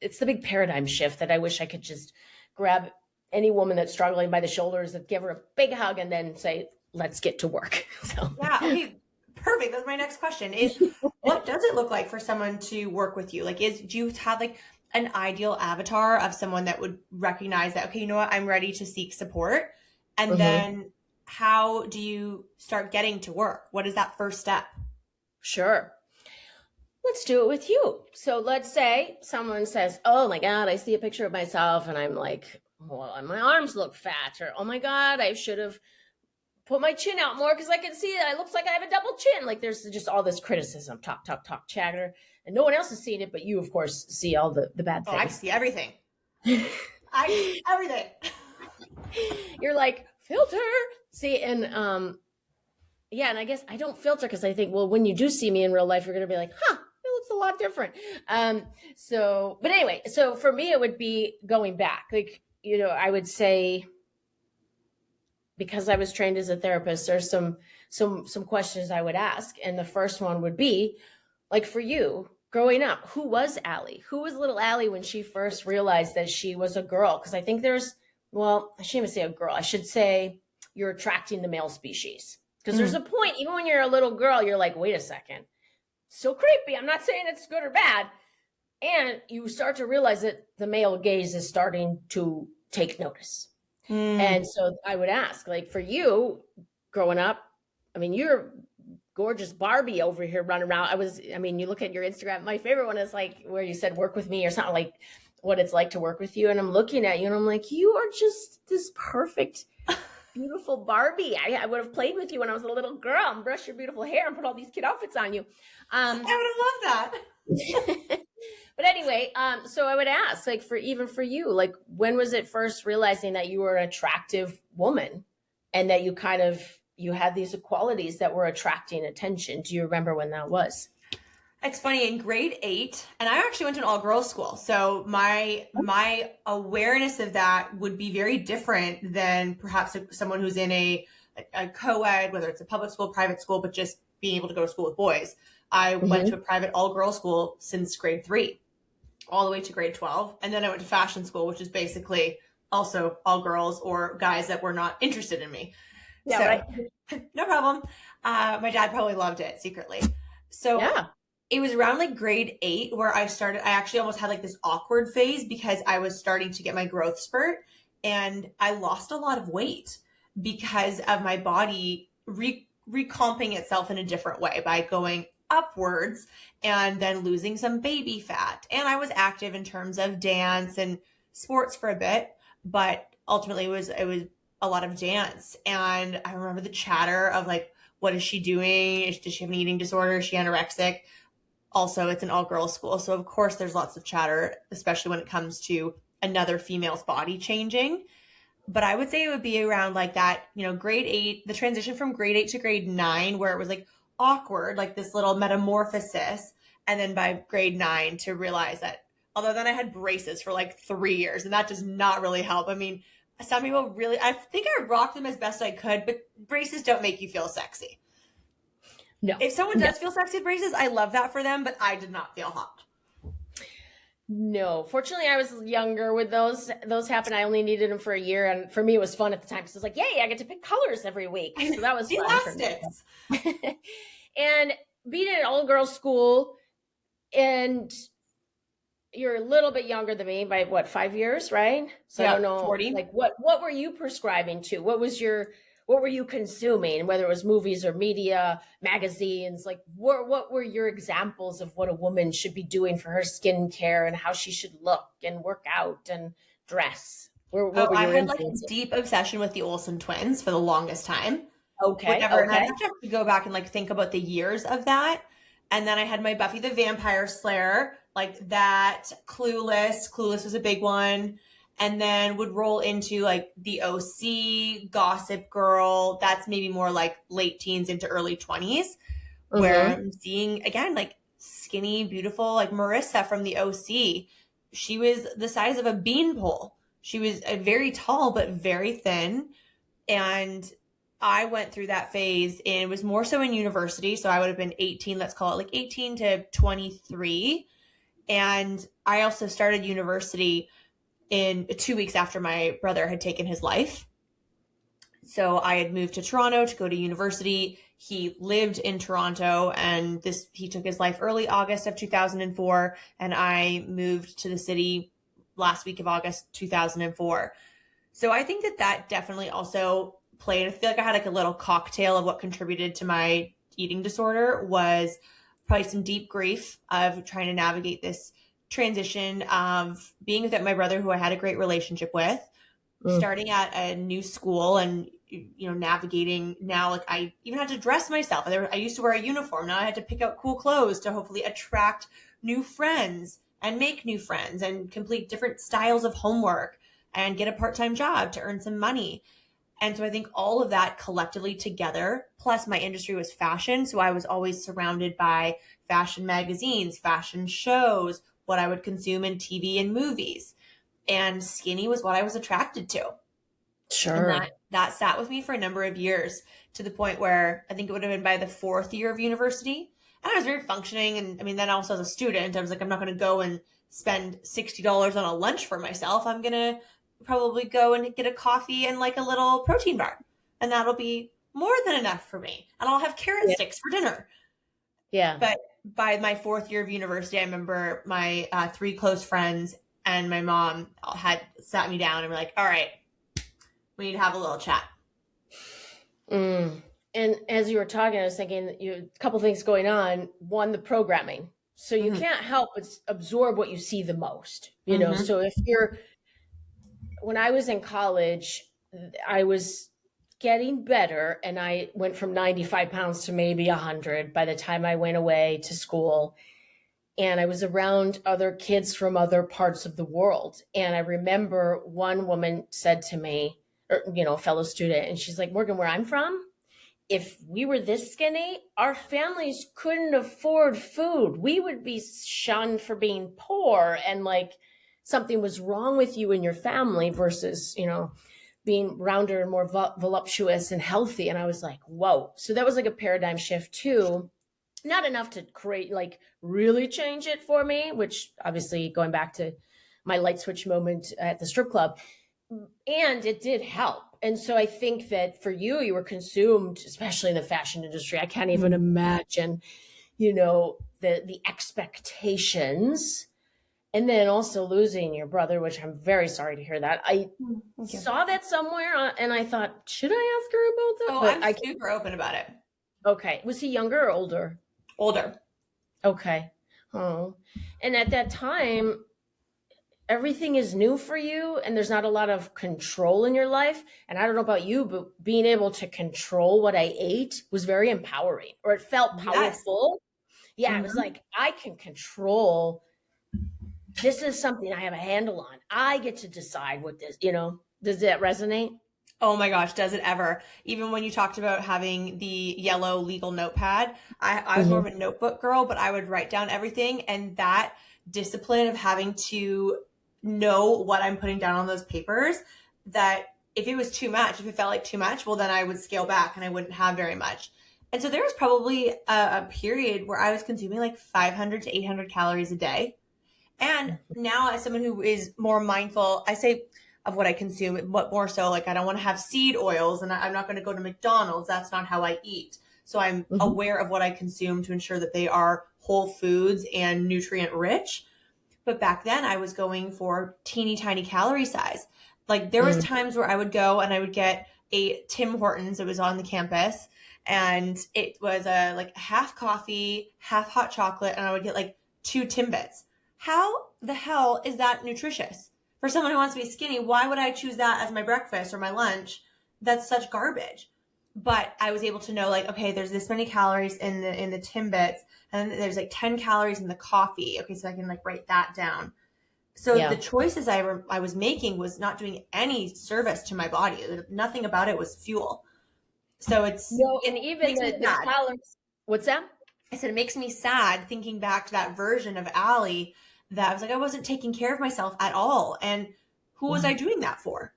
it's the big paradigm shift that I wish I could just grab any woman that's struggling by the shoulders and give her a big hug and then say, let's get to work. So Yeah. Okay. Perfect. That's my next question is what does it look like for someone to work with you? Like, do you have like an ideal avatar of someone that would recognize that, okay, you know what, I'm ready to seek support. And then how do you start getting to work? What is that first step? Sure. Let's do it with you. So let's say someone says, oh my God, I see a picture of myself and I'm like, well, my arms look fat, or, oh my God, I should have put my chin out more because I can see it. It looks like I have a double chin. Like there's just all this criticism, talk, chatter. And no one else has seen it, but you, of course, see all the bad things. Oh, I see everything. I see everything. You're like, filter. See, and yeah, and I guess I don't filter because I think, well, when you do see me in real life, you're going to be like, huh, it looks a lot different. But anyway, so for me, it would be going back. Like, you know, I would say, because I was trained as a therapist, there's some questions I would ask. And the first one would be, like, for you, growing up, who was Allie? Who was little Allie when she first realized that she was a girl? Because I think well, I shouldn't even say a girl. I should say you're attracting the male species. Because there's a point, even when you're a little girl, you're like, wait a second, so creepy. I'm not saying it's good or bad. And you start to realize that the male gaze is starting to take notice. And so I would ask, like, for you growing up, I mean, you're gorgeous Barbie over here running around. You look at your Instagram. My favorite one is like where you said work with me or something, like what it's like to work with you. And I'm looking at you and I'm like, you are just this perfect, beautiful Barbie. I would have played with you when I was a little girl and brushed your beautiful hair and put all these cute outfits on you. I would have loved that. But anyway, so I would ask, like, for you, like, when was it first realizing that you were an attractive woman and that you had these qualities that were attracting attention? Do you remember when that was? It's funny, in grade 8, and I actually went to an all-girls school. So my awareness of that would be very different than perhaps someone who's in a co-ed, whether it's a public school, private school, but just being able to go to school with boys. I went to a private all-girls school since grade 3, all the way to grade 12. And then I went to fashion school, which is basically also all girls or guys that were not interested in me. Yeah, so, right. No problem. My dad probably loved it secretly. So yeah. It was around like grade 8 where I actually almost had like this awkward phase because I was starting to get my growth spurt and I lost a lot of weight because of my body recomping itself in a different way by going upwards and then losing some baby fat. And I was active in terms of dance and sports for a bit, but ultimately it was a lot of dance. And I remember the chatter of like, what is she doing? Does she have an eating disorder? Is she anorexic? Also, it's an all-girls school. So of course there's lots of chatter, especially when it comes to another female's body changing. But I would say it would be around like that, grade 8, the transition from grade 8 to grade 9, where it was like awkward, like this little metamorphosis. And then by grade 9 to realize that, although then I had braces for like 3 years and that does not really help. I mean, some people really, I think I rocked them as best I could, but braces don't make you feel sexy. No. If someone does feel sexy with braces, I love that for them, but I did not feel hot. No, fortunately I was younger with those. Those happened. I only needed them for a year. And for me, it was fun at the time because it was like, yay, I get to pick colors every week. So that was elastics. And being at an all-girls school, and you're a little bit younger than me by 5 years, right? So yeah, I don't know, 40. like what were you prescribing to? What were you consuming, whether it was movies or media, magazines? Like, what were your examples of what a woman should be doing for her skincare and how she should look and work out and dress? I had like a deep obsession with the Olsen twins for the longest time. Okay. And I have to go back and like think about the years of that. And then I had my Buffy the Vampire Slayer, like that. Clueless was a big one. And then would roll into like the OC, Gossip Girl. That's maybe more like late teens into early 20s, where I'm seeing again, like skinny, beautiful, like Marissa from the OC. She was the size of a beanpole. She was very tall, but very thin. And I went through that phase, and it was more so in university. So I would have been 18, let's call it like 18 to 23. And I also started university in 2 weeks after my brother had taken his life. So I had moved to Toronto to go to university. He lived in Toronto, and he took his life early August of 2004. And I moved to the city last week of August 2004. So I think that definitely also played. I feel like I had like a little cocktail of what contributed to my eating disorder was probably some deep grief of trying to navigate this transition of being with my brother, who I had a great relationship with, starting at a new school and, navigating now, like I even had to dress myself. I used to wear a uniform. Now I had to pick out cool clothes to hopefully attract new friends and make new friends and complete different styles of homework and get a part-time job to earn some money. And so I think all of that collectively together, plus my industry was fashion. So I was always surrounded by fashion magazines, fashion shows, what I would consume in TV and movies. And skinny was what I was attracted to. Sure. And that sat with me for a number of years, to the point where I think it would have been by the 4th year of university. And I was very functioning. And I mean, then also as a student, I was like, I'm not going to go and spend $60 on a lunch for myself. I'm going to probably go and get a coffee and like a little protein bar. And that'll be more than enough for me. And I'll have carrot sticks for dinner. Yeah. But by my 4th year of university, I remember my 3 close friends and my mom had sat me down and were like, all right, we need to have a little chat. And as you were talking, I was thinking a couple things going on. One, the programming. So you can't help but absorb what you see the most, you know? So when I was in college, I was getting better, and I went from 95 pounds to maybe 100 by the time I went away to school. And I was around other kids from other parts of the world. And I remember one woman said to me, or, a fellow student, and she's like, Morgan, where I'm from, if we were this skinny, our families couldn't afford food. We would be shunned for being poor, and like something was wrong with you and your family versus, being rounder and more voluptuous and healthy. And I was like, whoa. So that was like a paradigm shift too. Not enough to create, like really change it for me, which obviously going back to my light switch moment at the strip club, and it did help. And so I think that for you, you were consumed, especially in the fashion industry. I can't even imagine, the expectations. And then also losing your brother, which I'm very sorry to hear that. I saw that somewhere and I thought, should I ask her about that? Oh, I'm super open about it. Okay. Was he younger or older? Older. Okay. Oh. And at that time, everything is new for you and there's not a lot of control in your life. And I don't know about you, but being able to control what I ate was very empowering, or it felt powerful. Yes. Yeah. It was like, I can control. This is something I have a handle on. I get to decide what this, does that resonate? Oh my gosh, does it ever? Even when you talked about having the yellow legal notepad, I was more of a notebook girl, but I would write down everything. And that discipline of having to know what I'm putting down on those papers, that if it was too much, if it felt like too much, well, then I would scale back and I wouldn't have very much. And so there was probably a period where I was consuming like 500 to 800 calories a day. And now, as someone who is more mindful, I say of what I consume, but more so like I don't want to have seed oils, and I'm not going to go to McDonald's. That's not how I eat. So I'm aware of what I consume to ensure that they are whole foods and nutrient rich. But back then I was going for teeny tiny calorie size. Like there was times where I would go and I would get a Tim Hortons. It was on the campus, and it was like half coffee, half hot chocolate, and I would get like 2 Timbits. How the hell is that nutritious? For someone who wants to be skinny, why would I choose that as my breakfast or my lunch? That's such garbage. But I was able to know, like, okay, there's this many calories in the Timbits, and there's like 10 calories in the coffee. Okay, so I can like write that down. So the choices I was making was not doing any service to my body. Nothing about it was fuel. So it's and even the calories. What's that? I said, it makes me sad thinking back to that version of Allie that I was like, I wasn't taking care of myself at all. And who was I doing that for?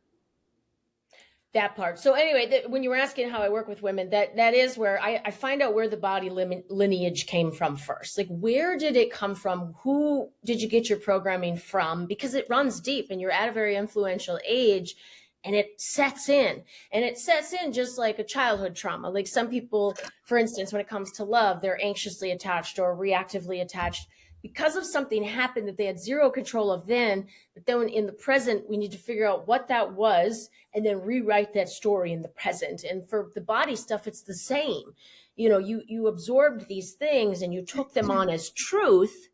That part. So anyway, when you were asking how I work with women, that is where I find out where the body lineage came from first. Like, where did it come from? Who did you get your programming from? Because it runs deep and you're at a very influential age and it sets in. And it sets in just like a childhood trauma. Like some people, for instance, when it comes to love, they're anxiously attached or reactively attached because of something happened that they had zero control of then. But then in the present, we need to figure out what that was and then rewrite that story in the present. And for the body stuff, it's the same. You know, you absorbed these things and you took them on as truth.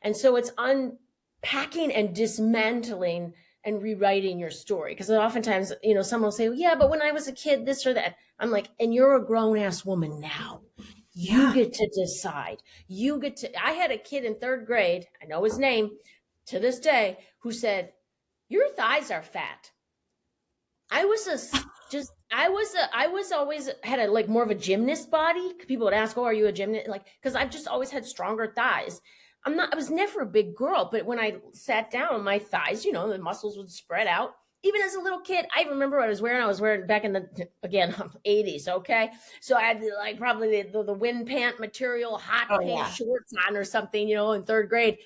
And so it's unpacking and dismantling and rewriting your story. Because oftentimes, you know, someone will say, yeah, but when I was a kid, this or that. I'm like, and you're a grown ass woman now. You get to decide. I had a kid in 3rd grade, I know his name to this day, who said, your thighs are fat. I was always had a like more of a gymnast body. People would ask, oh, are you a gymnast? Like, cause I've just always had stronger thighs. I was never a big girl, but when I sat down, my thighs, you know, the muscles would spread out. Even as a little kid, I remember what I was wearing back in the, again, 80s, okay? So I had like probably the wind pant material, hot pants, shorts on or something, you know, in 3rd grade.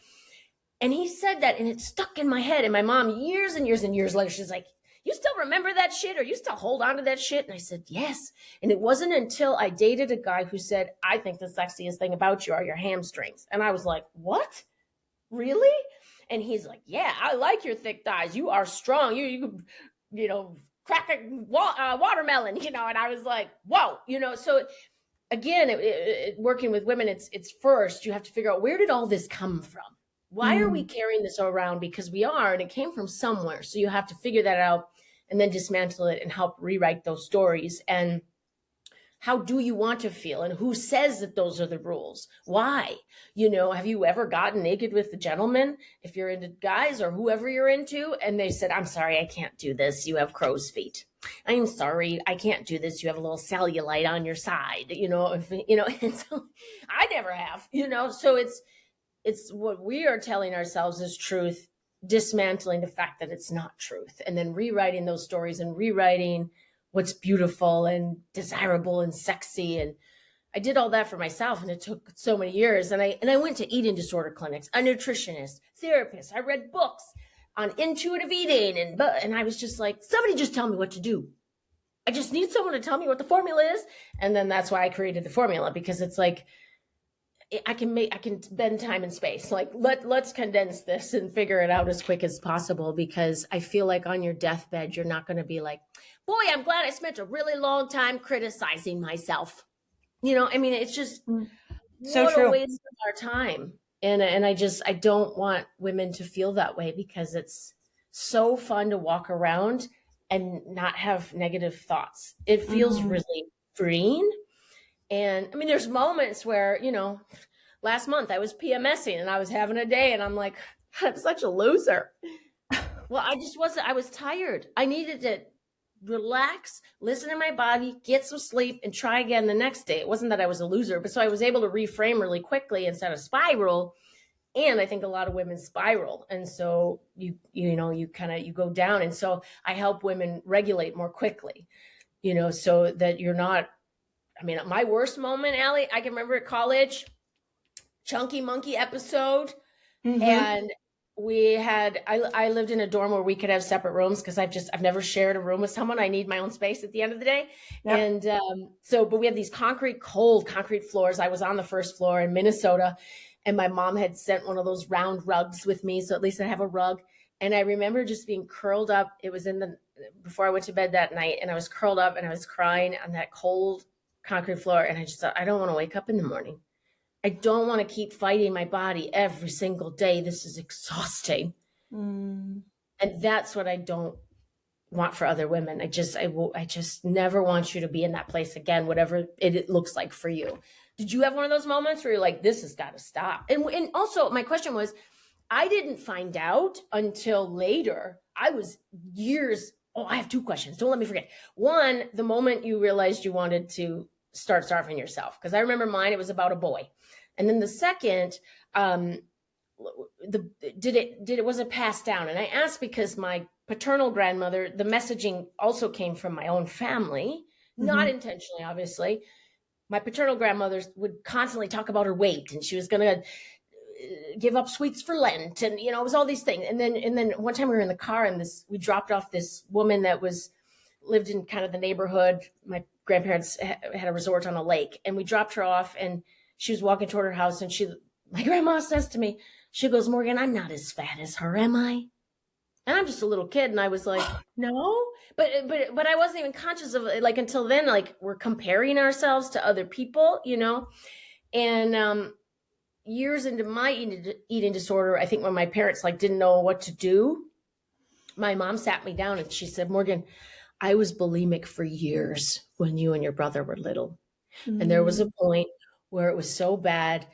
And he said that and it stuck in my head. And my mom, years and years and years later, she's like, you still remember that shit or you still hold on to that shit? And I said, yes. And it wasn't until I dated a guy who said, I think the sexiest thing about you are your hamstrings. And I was like, what? Really? And he's like, yeah, I like your thick thighs. You are strong. You know, crack a watermelon, you know. And I was like, whoa, you know. So again, working with women, it's first you have to figure out, where did all this come from? Why are we carrying this around? Because we are, and it came from somewhere. So you have to figure that out and then dismantle it and help rewrite those stories. And how do you want to feel? And who says that those are the rules? Why? You know, have you ever gotten naked with a gentleman, if you're into guys or whoever you're into, and they said, I'm sorry, I can't do this. You have crow's feet. I'm sorry, I can't do this. You have a little cellulite on your side, you know, and so I never have, you know, so it's what we are telling ourselves is truth, dismantling the fact that it's not truth, and then rewriting those stories and rewriting what's beautiful and desirable and sexy. And I did all that for myself, and it took so many years. And I went to eating disorder clinics, a nutritionist, therapist. I read books on intuitive eating, and I was just like, somebody just tell me what to do. I just need someone to tell me what the formula is. And then that's why I created the formula, because it's like, I can bend time and space. Like, let's condense this and figure it out as quick as possible, because I feel like on your deathbed, you're not going to be like, boy, I'm glad I spent a really long time criticizing myself. You know, I mean, it's just so true. A waste of our time. And I don't want women to feel that way, because it's so fun to walk around and not have negative thoughts. It feels really freeing. And I mean, there's moments where, you know, last month I was PMSing and I was having a day and I'm like, I'm such a loser. Well, I was tired. I needed to relax, listen to my body, get some sleep, and try again the next day. It wasn't that I was a loser, but so I was able to reframe really quickly instead of spiral. And I think a lot of women spiral. And so you go down. And so I help women regulate more quickly, you know, so that you're not, I mean, my worst moment, Allie, I can remember at college, Chunky Monkey episode. And I lived in a dorm where we could have separate rooms, because I've never shared a room with someone. I need my own space at the end of the day. Yep. And but we had these cold concrete floors. I was on the first floor in Minnesota, and my mom had sent one of those round rugs with me. So at least I have a rug. And I remember just being curled up. It was before I went to bed that night, and I was curled up and I was crying on that cold concrete floor. And I just thought, I don't want to wake up in the morning. I don't want to keep fighting my body every single day. This is exhausting. And that's what I don't want for other women. I just never want you to be in that place again, whatever it looks like for you. Did you have one of those moments where you're like, this has got to stop? And also my question was, I didn't find out until later. I was years. Oh, I have two questions. Don't let me forget. One, the moment you realized you wanted to start starving yourself, because I remember mine, it was about a boy. And then the second, was it passed down? And I asked because my paternal grandmother, the messaging also came from my own family, not intentionally, obviously. My paternal grandmother would constantly talk about her weight, and she was going to give up sweets for Lent, and it was all these things. And then one time we were in the car, and we dropped off this woman that lived in kind of the neighborhood. My grandparents had a resort on a lake, and we dropped her off, and she was walking toward her house, and my grandma says to me, she goes, "Morgan, I'm not as fat as her, am I?" And I'm just a little kid, and I was like, "No," but I wasn't even conscious of it, like, until then. Like, we're comparing ourselves to other people, and years into my eating disorder, I think when my parents didn't know what to do, my mom sat me down and she said, "Morgan, I was bulimic for years when you and your brother were little. And there was a point where it was so bad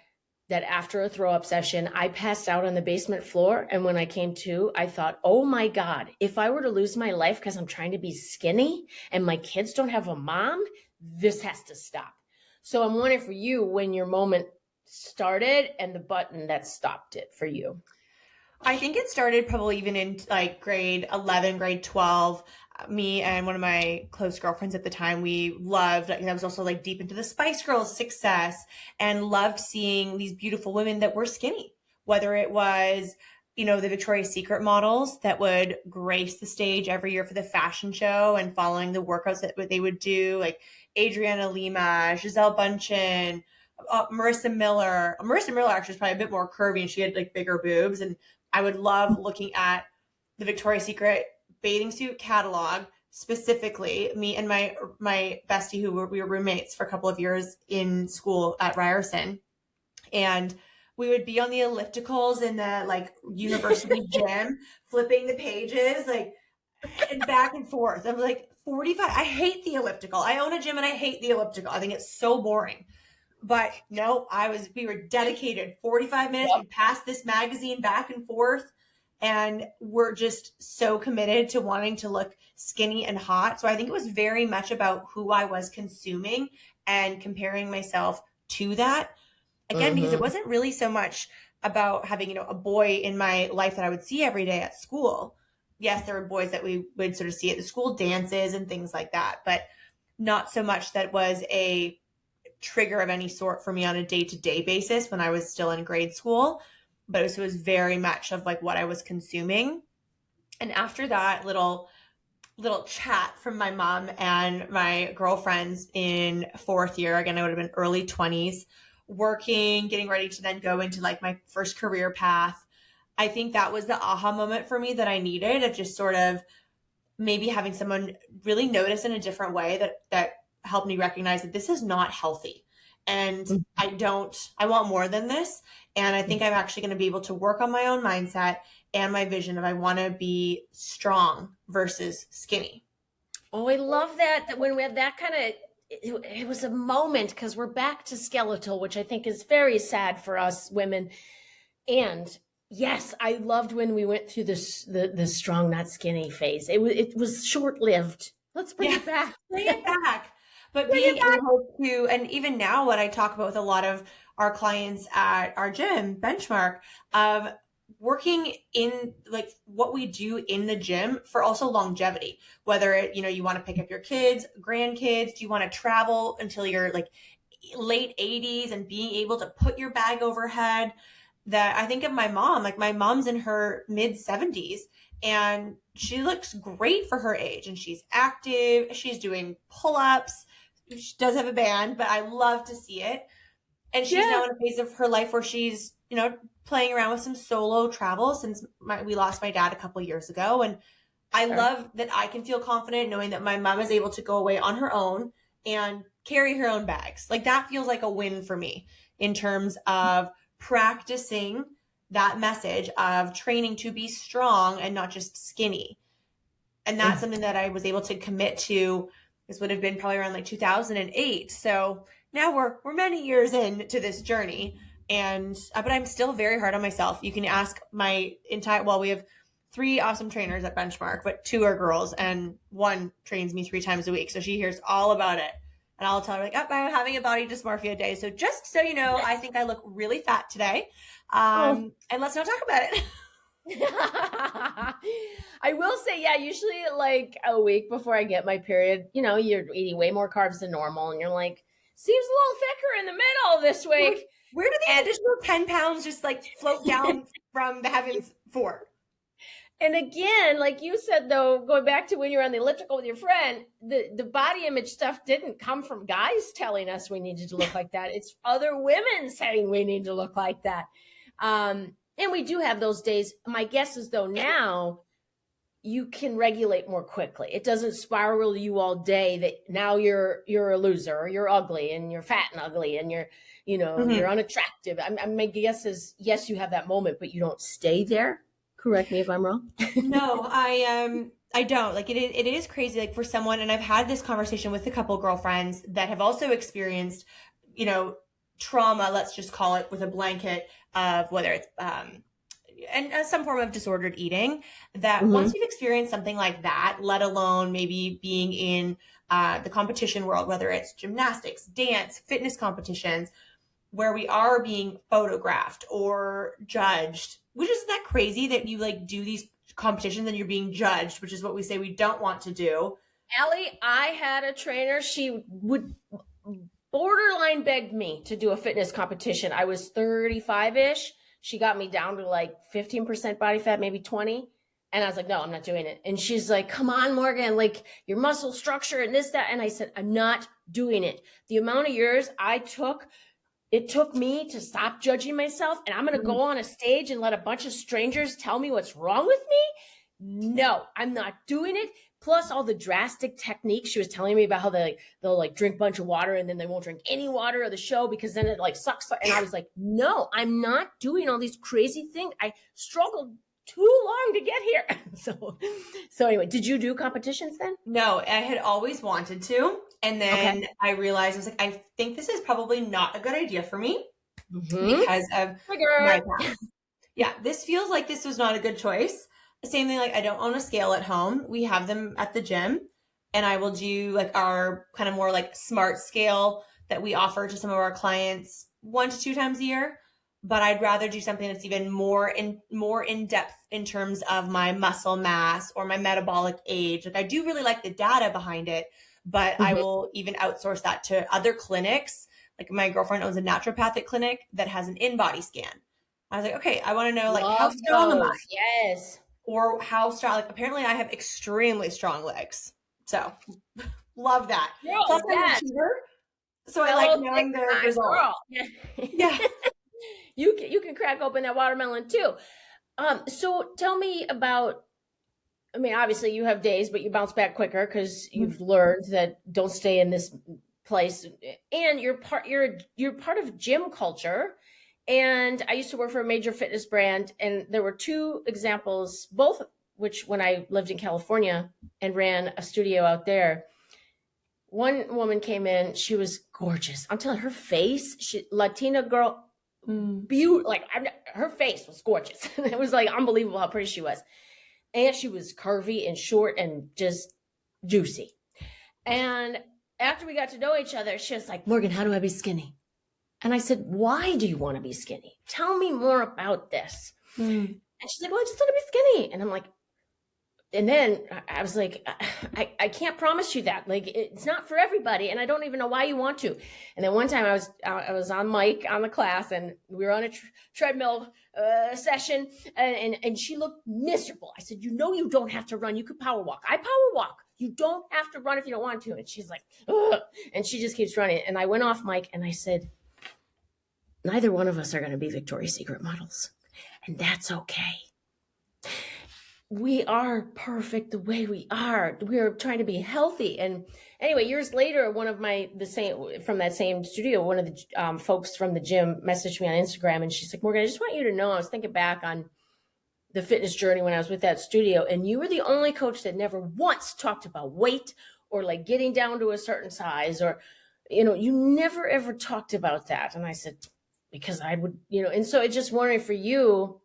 that after a throw up session, I passed out on the basement floor. And when I came to, I thought, oh my God, if I were to lose my life because I'm trying to be skinny and my kids don't have a mom, this has to stop." So I'm wondering for you, when your moment started and the button that stopped it for you. I think it started probably even in grade 11, grade 12. Me and one of my close girlfriends at the time, we loved, I was also deep into the Spice Girls success and loved seeing these beautiful women that were skinny, whether it was, the Victoria's Secret models that would grace the stage every year for the fashion show and following the workouts that they would do, like Adriana Lima, Giselle Bundchen, Marissa Miller. Marissa Miller actually was probably a bit more curvy and she had bigger boobs. And I would love looking at the Victoria's Secret bathing suit catalog, specifically me and my bestie, we were roommates for a couple of years in school at Ryerson. And we would be on the ellipticals in the university gym, flipping the pages, and back and forth. I'm 45. I hate the elliptical. I own a gym and I hate the elliptical. I think it's so boring. But no, we were dedicated 45 minutes. Yep. We passed this magazine back and forth, and we're just so committed to wanting to look skinny and hot. So I think it was very much about who I was consuming and comparing myself to that. Again, because it wasn't really so much about having, a boy in my life that I would see every day at school. Yes, there were boys that we would sort of see at the school dances and things like that, but not so much that was a trigger of any sort for me on a day-to-day basis when I was still in grade school. But it was very much of what I was consuming. And after that little chat from my mom and my girlfriends in fourth year, again, I would have been early 20s, working, getting ready to then go into my first career path. I think that was the aha moment for me that I needed, of just sort of maybe having someone really notice in a different way that helped me recognize that this is not healthy. And I want more than this. And I think I'm actually going to be able to work on my own mindset and my vision of I want to be strong versus skinny. Oh, I love that when we had that kind of, it was a moment, because we're back to skeletal, which I think is very sad for us women. And yes, I loved when we went through the strong, not skinny phase. It was short-lived. Let's bring it back. Bring it back. But being able to, and even now what I talk about with a lot of our clients at our gym, Benchmark, of working in what we do in the gym for also longevity, whether it, you want to pick up your kids, grandkids, do you want to travel until you're late 80s and being able to put your bag overhead. That I think of my mom, my mom's in her mid 70s and she looks great for her age and she's active. She's doing pull-ups. She does have a band, but I love to see it. And she's now in a phase of her life where she's, playing around with some solo travel since we lost my dad a couple of years ago. And I love that I can feel confident knowing that my mom is able to go away on her own and carry her own bags. That feels like a win for me in terms of practicing that message of training to be strong and not just skinny. And that's something that I was able to commit to. This would have been probably around 2008. So now we're many years into this journey, and but I'm still very hard on myself. You can ask my entire, we have 3 awesome trainers at Benchmark, but 2 are girls and 1 trains me 3 times a week. So she hears all about it. And I'll tell her I'm having a body dysmorphia day. So just so you know, I think I look really fat today. And let's not talk about it. I will say, yeah, usually like a week before I get my period, you're eating way more carbs than normal. And you're like, seems a little thicker in the middle this week. Where do these additional 10 pounds just like float down from the heavens for? And again, like you said, though, going back to when you were on the elliptical with your friend, the body image stuff didn't come from guys telling us we needed to look like that. It's other women saying we need to look like that. And we do have those days. My guess is, though, now you can regulate more quickly. It doesn't spiral you all day that now you're a loser or you're ugly and you're fat and ugly and you're unattractive. My guess is, yes, you have that moment, but you don't stay there. Correct me if I'm wrong. No, I don't. Like it is crazy. Like for someone, and I've had this conversation with a couple girlfriends that have also experienced, trauma, let's just call it with a blanket of whether it's, and some form of disordered eating, that once you've experienced something like that, let alone maybe being in the competition world, whether it's gymnastics, dance, fitness competitions, where we are being photographed or judged, which isn't that crazy that you like do these competitions and you're being judged, which is what we say we don't want to do. Allie, I had a trainer. She would borderline begged me to do a fitness competition. I was 35-ish. She got me down to like 15% body fat, maybe 20. And I was like, no, I'm not doing it. And she's like, come on, Morgan, like your muscle structure and this, that. And I said, I'm not doing it. The amount of years it took me to stop judging myself, and I'm going to go on a stage and let a bunch of strangers tell me what's wrong with me? No, I'm not doing it. Plus all the drastic techniques she was telling me about how they'll like drink a bunch of water and then they won't drink any water of the show because then it like sucks. And I was like, no, I'm not doing all these crazy things. I struggled too long to get here. So anyway, did you do competitions then? No, I had always wanted to. And then I realized, I was like, I think this is probably not a good idea for me because of my past. Yeah, this feels like this was not a good choice. Same thing, like I don't own a scale at home. We have them at the gym, and I will do like our kind of more like smart scale that we offer to some of our clients 1 to 2 times a year. But I'd rather do something that's even more in depth in terms of my muscle mass or my metabolic age. Like I do really like the data behind it, but I will even outsource that to other clinics. Like my girlfriend owns a naturopathic clinic that has an in-body scan. I was like, okay, I want to know like how strong am I? Yes. Or how strong, like apparently I have extremely strong legs. So love that. No, plus I'm an achiever, so I like knowing the result. Yeah. You can crack open that watermelon too. So tell me about, I mean, obviously you have days, but you bounce back quicker because you've learned that don't stay in this place, and you're part of gym culture. And I used to work for a major fitness brand, and there were 2 examples, both which when I lived in California and ran a studio out there, one woman came in, she was gorgeous. I'm telling you, her face, Latina girl, beautiful, like her face was gorgeous. It was like unbelievable how pretty she was. And she was curvy and short and just juicy. And after we got to know each other, she was like, Morgan, how do I be skinny? And I said, why do you want to be skinny? Tell me more about this. And she's like, well, I just want to be skinny. And I'm like, and then I was like, I can't promise you that. Like, it's not for everybody. And I don't even know why you want to. And then one time I was on mic on the class, and we were on a treadmill session, and she looked miserable. I said, you don't have to run. You could power walk. I power walk. You don't have to run if you don't want to. And she's like, ugh. And she just keeps running. And I went off mic and I said, neither one of us are going to be Victoria's Secret models. And that's okay. We are perfect the way we are. We are trying to be healthy. And anyway, years later, from that same studio, one of the folks from the gym messaged me on Instagram, and she's like, Morgan, I just want you to know, I was thinking back on the fitness journey when I was with that studio, and you were the only coach that never once talked about weight or like getting down to a certain size, or, you never ever talked about that. And I said, because I would, and so it's just wondering for you,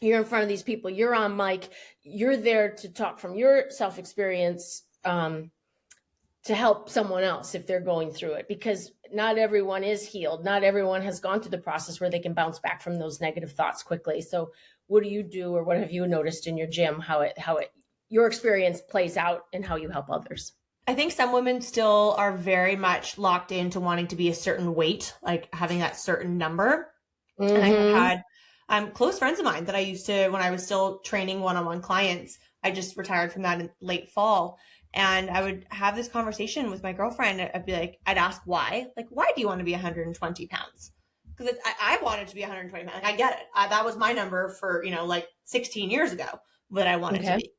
you're in front of these people, you're on mic, you're there to talk from your self-experience to help someone else if they're going through it, because not everyone is healed. Not everyone has gone through the process where they can bounce back from those negative thoughts quickly. So what do you do, or what have you noticed in your gym, how it your experience plays out and how you help others. I think some women still are very much locked into wanting to be a certain weight, like having that certain number. Mm-hmm. And I have had close friends of mine that I used to, when I was still training one-on-one clients, I just retired from that in late fall. And I would have this conversation with my girlfriend. I'd be like, I'd ask why, like, why do you want to be 120 pounds? Because I wanted to be 120 pounds. Like, I get it. That was my number for, like 16 years ago that I wanted to be.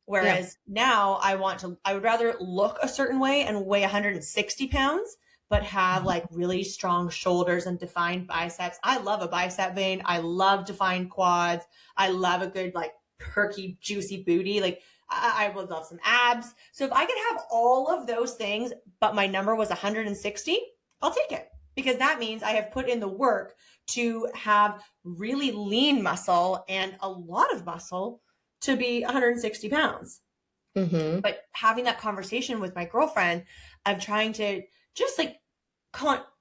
Whereas now I would rather look a certain way and weigh 160 pounds, but have like really strong shoulders and defined biceps. I love a bicep vein. I love defined quads. I love a good, like, perky, juicy booty. Like, I would love some abs. So if I could have all of those things, but my number was 160, I'll take it, because that means I have put in the work to have really lean muscle and a lot of muscle to be 160 pounds. Mm-hmm. But having that conversation with my girlfriend of trying to just like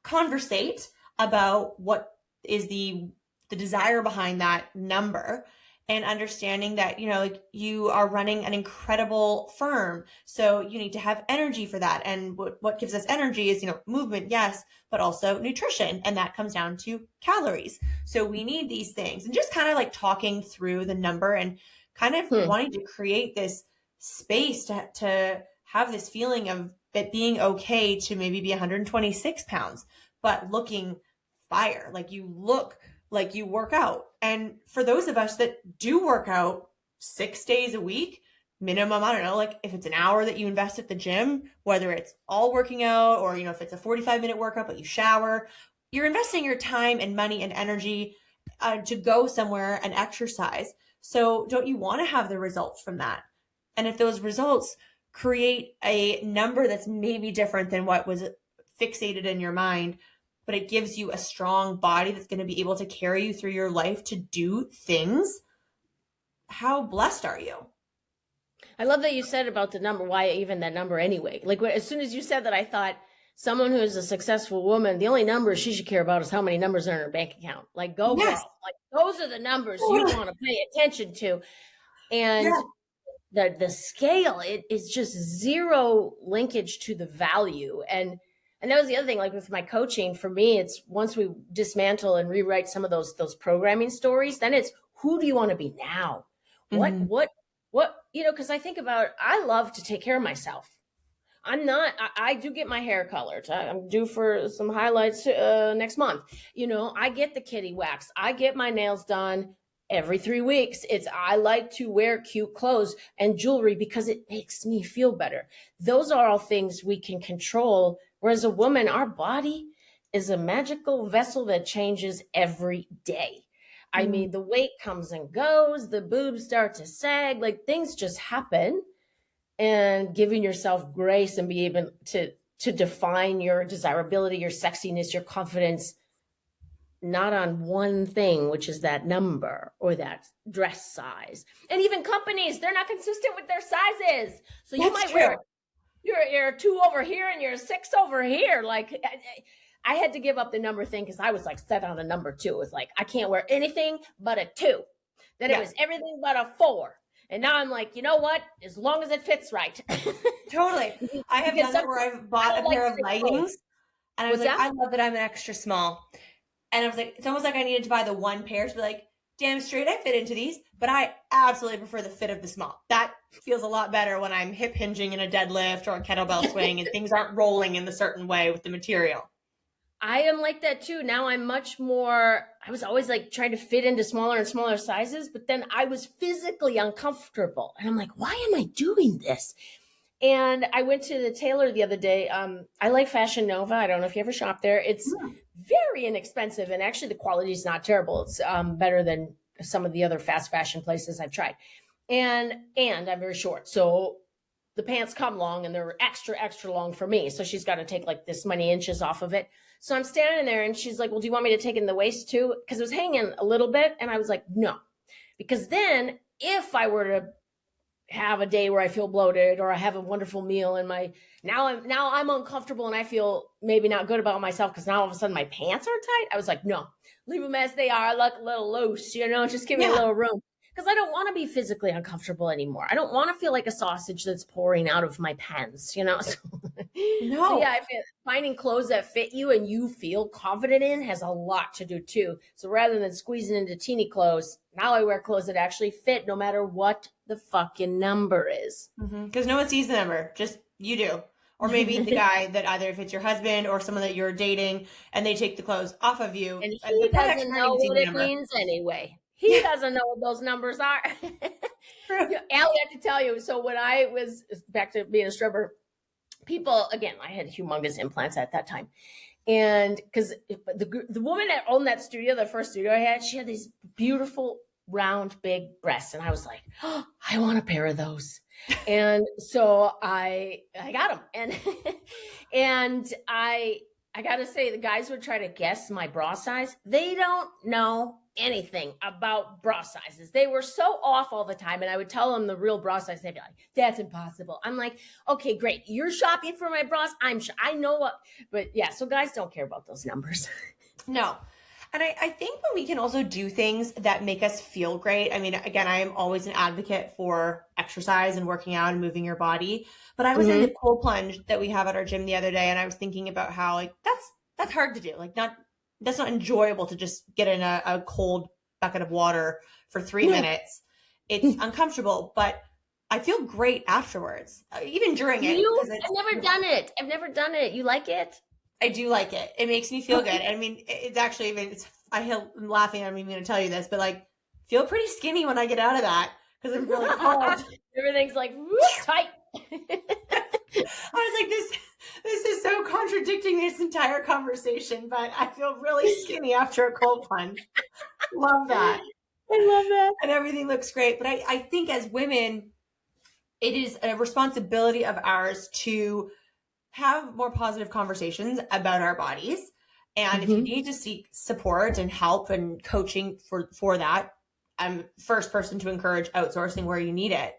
conversate about what is the desire behind that number, and understanding that, like, you are running an incredible firm. So you need to have energy for that. And what gives us energy is, movement, yes, but also nutrition. And that comes down to calories. So we need these things, and just kind of like talking through the number and kind of wanting to create this space to have this feeling of it being okay to maybe be 126 pounds, but looking fire. Like, you look like you work out. And for those of us that do work out 6 days a week, minimum, I don't know, like if it's an hour that you invest at the gym, whether it's all working out or, if it's a 45-minute workout, but you shower, you're investing your time and money and energy to go somewhere and exercise. So don't you want to have the results from that? And if those results create a number that's maybe different than what was fixated in your mind, but it gives you a strong body that's going to be able to carry you through your life to do things, how blessed are you? I love that you said about the number. Why even that number anyway? Like, as soon as you said that, I thought someone who is a successful woman, the only number she should care about is how many numbers are in her bank account. Like, go girl. Like, those are the numbers you want to pay attention to. And the scale, it is just zero linkage to the value. And that was the other thing, like with my coaching, for me, it's once we dismantle and rewrite some of those programming stories, then it's, who do you want to be now? Mm-hmm. What, because I think about, I love to take care of myself. I do get my hair colored. I'm due for some highlights next month. I get the kitty wax. I get my nails done every 3 weeks. I like to wear cute clothes and jewelry because it makes me feel better. Those are all things we can control. Whereas a woman, our body is a magical vessel that changes every day. I mean, the weight comes and goes, the boobs start to sag, like things just happen. And giving yourself grace and be able to define your desirability, your sexiness, your confidence, not on one thing, which is that number or that dress size. And even companies, they're not consistent with their sizes. So you might wear you're a 2 over here and you're a 6 over here. Like, I had to give up the number thing because I was like set on a number 2. It was like, I can't wear anything but a 2. Then it was everything but a 4. And now I'm like, you know what? As long as it fits right. Totally. I have done that where I've bought a pair of leggings and I was like, I love that I'm an extra small. And I was like, it's almost like I needed to buy the one pair to be like, damn straight, I fit into these, but I absolutely prefer the fit of the small. That feels a lot better when I'm hip hinging in a deadlift or a kettlebell swing and things aren't rolling in the certain way with the material. I am like that too. Now I'm much more, I was always like trying to fit into smaller and smaller sizes, but then I was physically uncomfortable. And I'm like, why am I doing this? And I went to the tailor the other day. I like Fashion Nova. I don't know if you ever shop there. It's very inexpensive. And actually the quality is not terrible. It's better than some of the other fast fashion places I've tried. And I'm very short. So the pants come long and they're extra, extra long for me. So she's got to take like this many inches off of it. So I'm standing there and she's like, well, do you want me to take in the waist too? Because it was hanging a little bit. And I was like, no, because then if I were to have a day where I feel bloated or I have a wonderful meal and now I'm uncomfortable and I feel maybe not good about myself because now all of a sudden my pants are tight. I was like, no, leave them as they are. I look a little loose, just give me a little room. because I don't want to be physically uncomfortable anymore. I don't want to feel like a sausage that's pouring out of my pants, you know? No. So yeah, I feel finding clothes that fit you and you feel confident in has a lot to do too. So rather than squeezing into teeny clothes, now I wear clothes that actually fit no matter what the fucking number is. Because no one sees the number, just you do. Or maybe the guy that either if it's your husband or someone that you're dating and they take the clothes off of you. And he doesn't know what it means anyway. He doesn't know what those numbers are. Allie, I have to tell you, so when I was back to being a stripper, people, again, I had humongous implants at that time. And because the woman that owned that studio, the first studio I had, she had these beautiful, round, big breasts. And I was like, oh, I want a pair of those. And so I got them. And I got to say, the guys would try to guess my bra size. They don't know anything about bra sizes. They were so off all the time. And I would tell them the real bra size. They'd be like, that's impossible. I'm like, okay, great. You're shopping for my bras. I know what, but yeah. So guys don't care about those numbers. No. And I think when we can also do things that make us feel great. I mean, again, I am always an advocate for exercise and working out and moving your body. But I was in the cold plunge that we have at our gym the other day, and I was thinking about how like that's hard to do. Like that's not enjoyable to just get in a cold bucket of water for 3 minutes. It's uncomfortable, but I feel great afterwards, even during it. I've never done it. You like it? I do like it. It makes me feel good. I mean, it's actually I'm laughing. I'm even going to tell you this, but like, feel pretty skinny when I get out of that because I'm really cold. Everything's like tight. I was like, this is so contradicting this entire conversation, but I feel really skinny after a cold plunge. Love that. I love that. And everything looks great. But I think as women, it is a responsibility of ours to have more positive conversations about our bodies. And if you need to seek support and help and coaching for that, I'm first person to encourage outsourcing where you need it,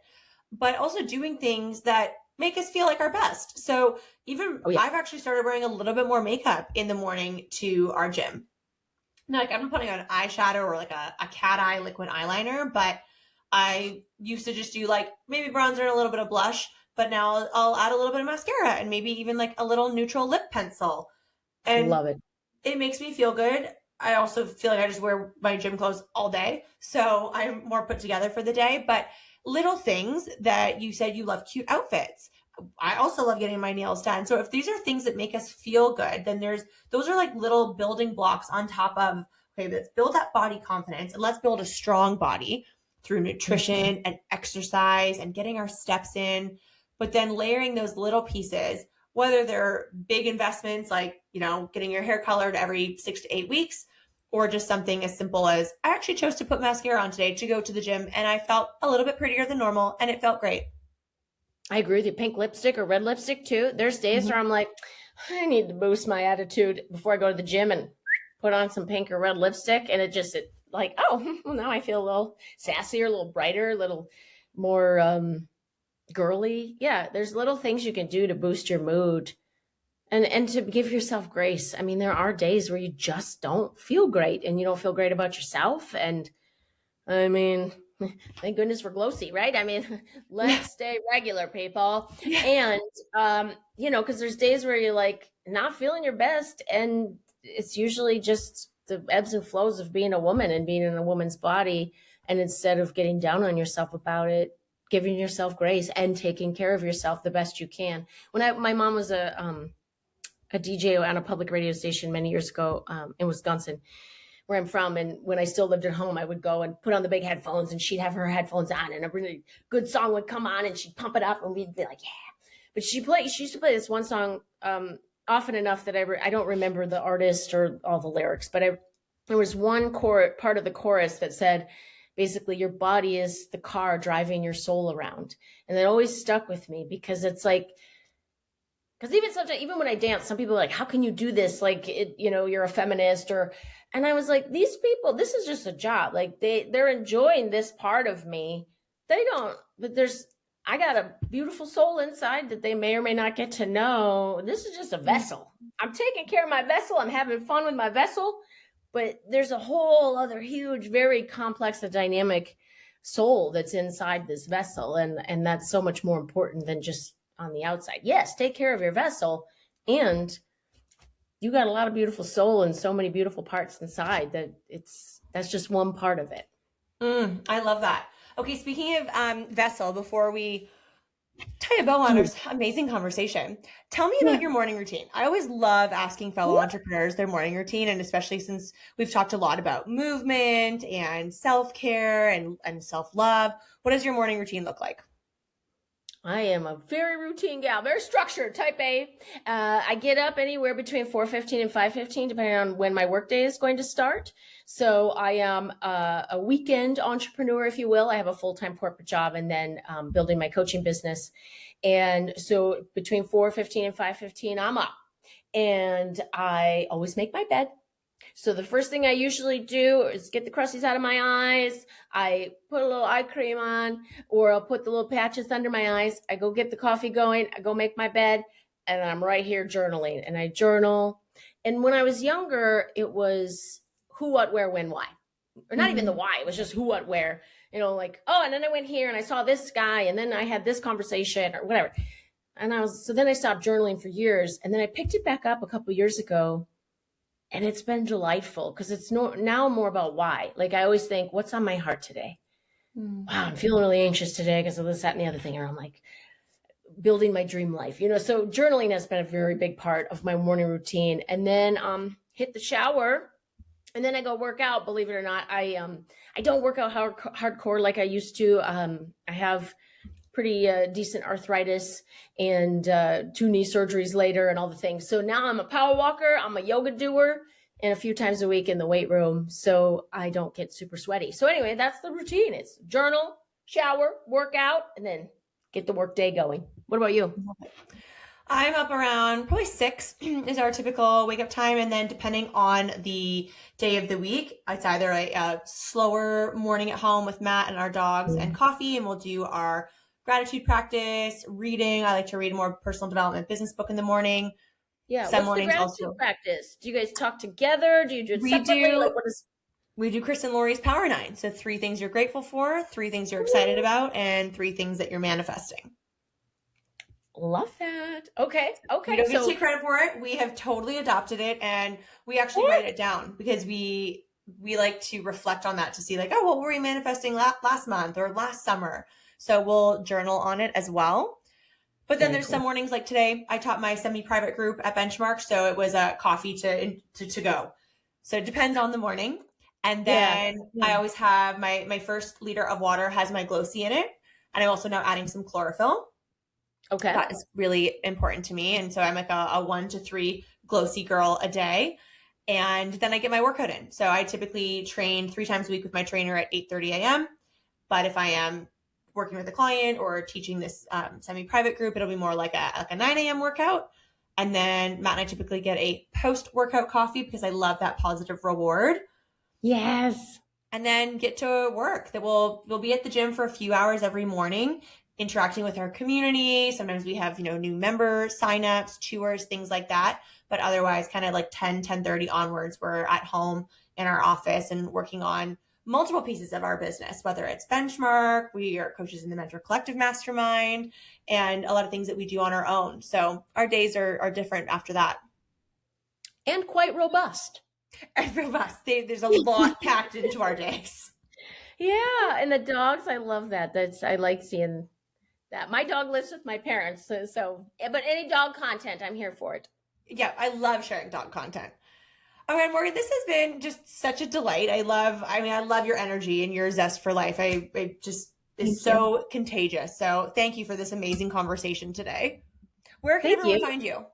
but also doing things that make us feel like our best. So I've actually started wearing a little bit more makeup in the morning to our gym. Now, like I'm putting on eyeshadow or like a cat eye liquid eyeliner, but I used to just do like maybe bronzer and a little bit of blush. But now I'll add a little bit of mascara and maybe even like a little neutral lip pencil. And love it. It makes me feel good. I also feel like I just wear my gym clothes all day. So I'm more put together for the day. But little things that you said you love cute outfits. I also love getting my nails done. So if these are things that make us feel good, then those are like little building blocks on top of, okay, let's build that body confidence and let's build a strong body through nutrition and exercise and getting our steps in. But then layering those little pieces, whether they're big investments like, getting your hair colored every 6 to 8 weeks, or just something as simple as I actually chose to put mascara on today to go to the gym and I felt a little bit prettier than normal and it felt great. I agree with you. Pink lipstick or red lipstick too. There's days where I'm like, I need to boost my attitude before I go to the gym and put on some pink or red lipstick. And it like, oh, well, now I feel a little sassier, a little brighter, a little more, girly. Yeah, there's little things you can do to boost your mood and to give yourself grace. I mean, there are days where you just don't feel great and you don't feel great about yourself. And I mean, thank goodness for Glossy, right? I mean, let's stay regular, people. And, because there's days where you're like not feeling your best. And it's usually just the ebbs and flows of being a woman and being in a woman's body. And instead of getting down on yourself about it, giving yourself grace and taking care of yourself the best you can. When my mom was a DJ on a public radio station many years ago in Wisconsin, where I'm from, and when I still lived at home, I would go and put on the big headphones, and she'd have her headphones on, and a really good song would come on, and she'd pump it up, and we'd be like, yeah. But she used to play this one song often enough that I don't remember the artist or all the lyrics, but there was one part of the chorus that said, basically, your body is the car driving your soul around. And that always stuck with me because it's like, because even when I dance, some people are like, how can you do this? Like, you're a feminist and I was like, these people, this is just a job. Like they're enjoying this part of me. They don't, but I got a beautiful soul inside that they may or may not get to know. This is just a vessel. I'm taking care of my vessel. I'm having fun with my vessel. But there's a whole other huge, very complex and dynamic soul that's inside this vessel. And that's so much more important than just on the outside. Yes, take care of your vessel, and you got a lot of beautiful soul and so many beautiful parts inside that's just one part of it. I love that. Okay, speaking of vessel, before we tie a bow on our amazing conversation, tell me about your morning routine. I always love asking fellow entrepreneurs their morning routine, and especially since we've talked a lot about movement and self-care and self-love. What does your morning routine look like? I am a very routine gal, very structured, type A. I get up anywhere between 4:15 and 5:15, depending on when my workday is going to start. So I am a weekend entrepreneur, if you will. I have a full-time corporate job and then building my coaching business. And so between 4:15 and 5:15, I'm up. And I always make my bed. So the first thing I usually do is get the crusties out of my eyes. I put a little eye cream on, or I'll put the little patches under my eyes. I go get the coffee going. I go make my bed, and I'm right here journaling. And I journal. And when I was younger, it was who, what, where, when, why. Or not even the why. It was just who, what, where. You know, like, oh, and then I went here and I saw this guy, and then I had this conversation or whatever. And so then I stopped journaling for years. And then I picked it back up a couple years ago. And it's been delightful because it's now more about why. Like I always think, what's on my heart today? Wow, I'm feeling really anxious today because of this, that, and the other thing. Or I'm like building my dream life, So journaling has been a very big part of my morning routine. And then hit the shower, and then I go work out. Believe it or not, I don't work out hardcore like I used to. I have pretty decent arthritis and 2 knee surgeries later and all the things. So now I'm a power walker, I'm a yoga doer, and a few times a week in the weight room so I don't get super sweaty. So anyway, that's the routine. It's journal, shower, work out, and then get the work day going. What about you? I'm up around probably 6 is our typical wake up time. And then depending on the day of the week, it's either a slower morning at home with Matt and our dogs and coffee, and we'll do our gratitude practice, reading. I like to read a more personal development business book in the morning. Yeah. Some what's the gratitude also practice? Do you guys talk together? Do you do it separately? We do Chris and Lori's Power 9. So 3 things you're grateful for, 3 things you're excited about, and 3 things that you're manifesting. Love that. Okay. We don't get to take credit for it. We have totally adopted it, and we actually write it down because we like to reflect on that to see like, oh, what were we manifesting last month or last summer? So we'll journal on it as well. But then there's some mornings like today, I taught my semi-private group at Benchmark. So it was a coffee to go. So it depends on the morning. And then I always have my first liter of water has my Glow C in it. And I'm also now adding some chlorophyll. Okay. That is really important to me. And so I'm like a 1 to 3 Glow C girl a day. And then I get my workout in. So I typically train 3 times a week with my trainer at 8:30 a.m. But if I am working with a client or teaching this semi-private group, it'll be more like a 9 a.m. workout. And then Matt and I typically get a post-workout coffee because I love that positive reward. Yes. And then get to work. That we'll be at the gym for a few hours every morning, interacting with our community. Sometimes we have, new member signups, tours, things like that. But otherwise, kind of like 10:30 onwards, we're at home in our office and working on multiple pieces of our business, whether it's Benchmark, we are coaches in the Mentor Collective Mastermind, and a lot of things that we do on our own. So our days are different after that. And quite robust. And robust. There's a lot packed into our days. Yeah. And the dogs, I love that. I like seeing that. My dog lives with my parents. So, but any dog content, I'm here for it. Yeah. I love sharing dog content. All right, Morgan, this has been just such a delight. I love your energy and your zest for life. It's so contagious. So thank you for this amazing conversation today. Where can everyone find you?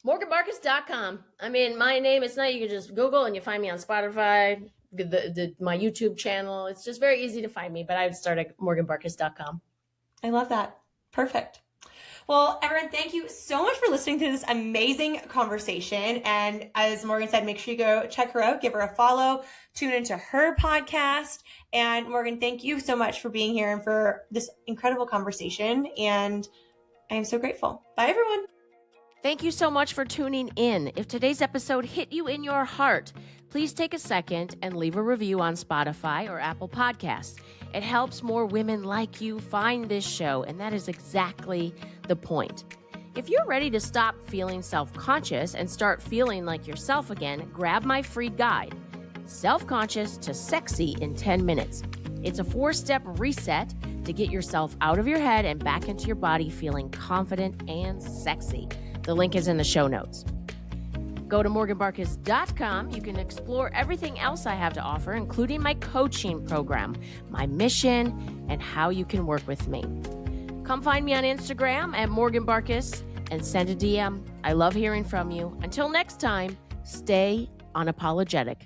MorganBarkus.com. I mean, my name, it's not, you can just Google and you find me on Spotify, my YouTube channel. It's just very easy to find me, but I would start at MorganBarkus.com. I love that. Perfect. Well, everyone, thank you so much for listening to this amazing conversation. And as Morgan said, make sure you go check her out, give her a follow, tune into her podcast. And Morgan, thank you so much for being here and for this incredible conversation. And I am so grateful. Bye, everyone. Thank you so much for tuning in. If today's episode hit you in your heart, please take a second and leave a review on Spotify or Apple Podcasts. It helps more women like you find this show, and that is exactly the point. If you're ready to stop feeling self-conscious and start feeling like yourself again, grab my free guide, Self-Conscious to Sexy in 10 Minutes. It's a 4-step reset to get yourself out of your head and back into your body feeling confident and sexy. The link is in the show notes. Go to morganbarkus.com. You can explore everything else I have to offer, including my coaching program, my mission, and how you can work with me. Come find me on Instagram at Morgan Barkus and send a DM. I love hearing from you. Until next time, stay unapologetic.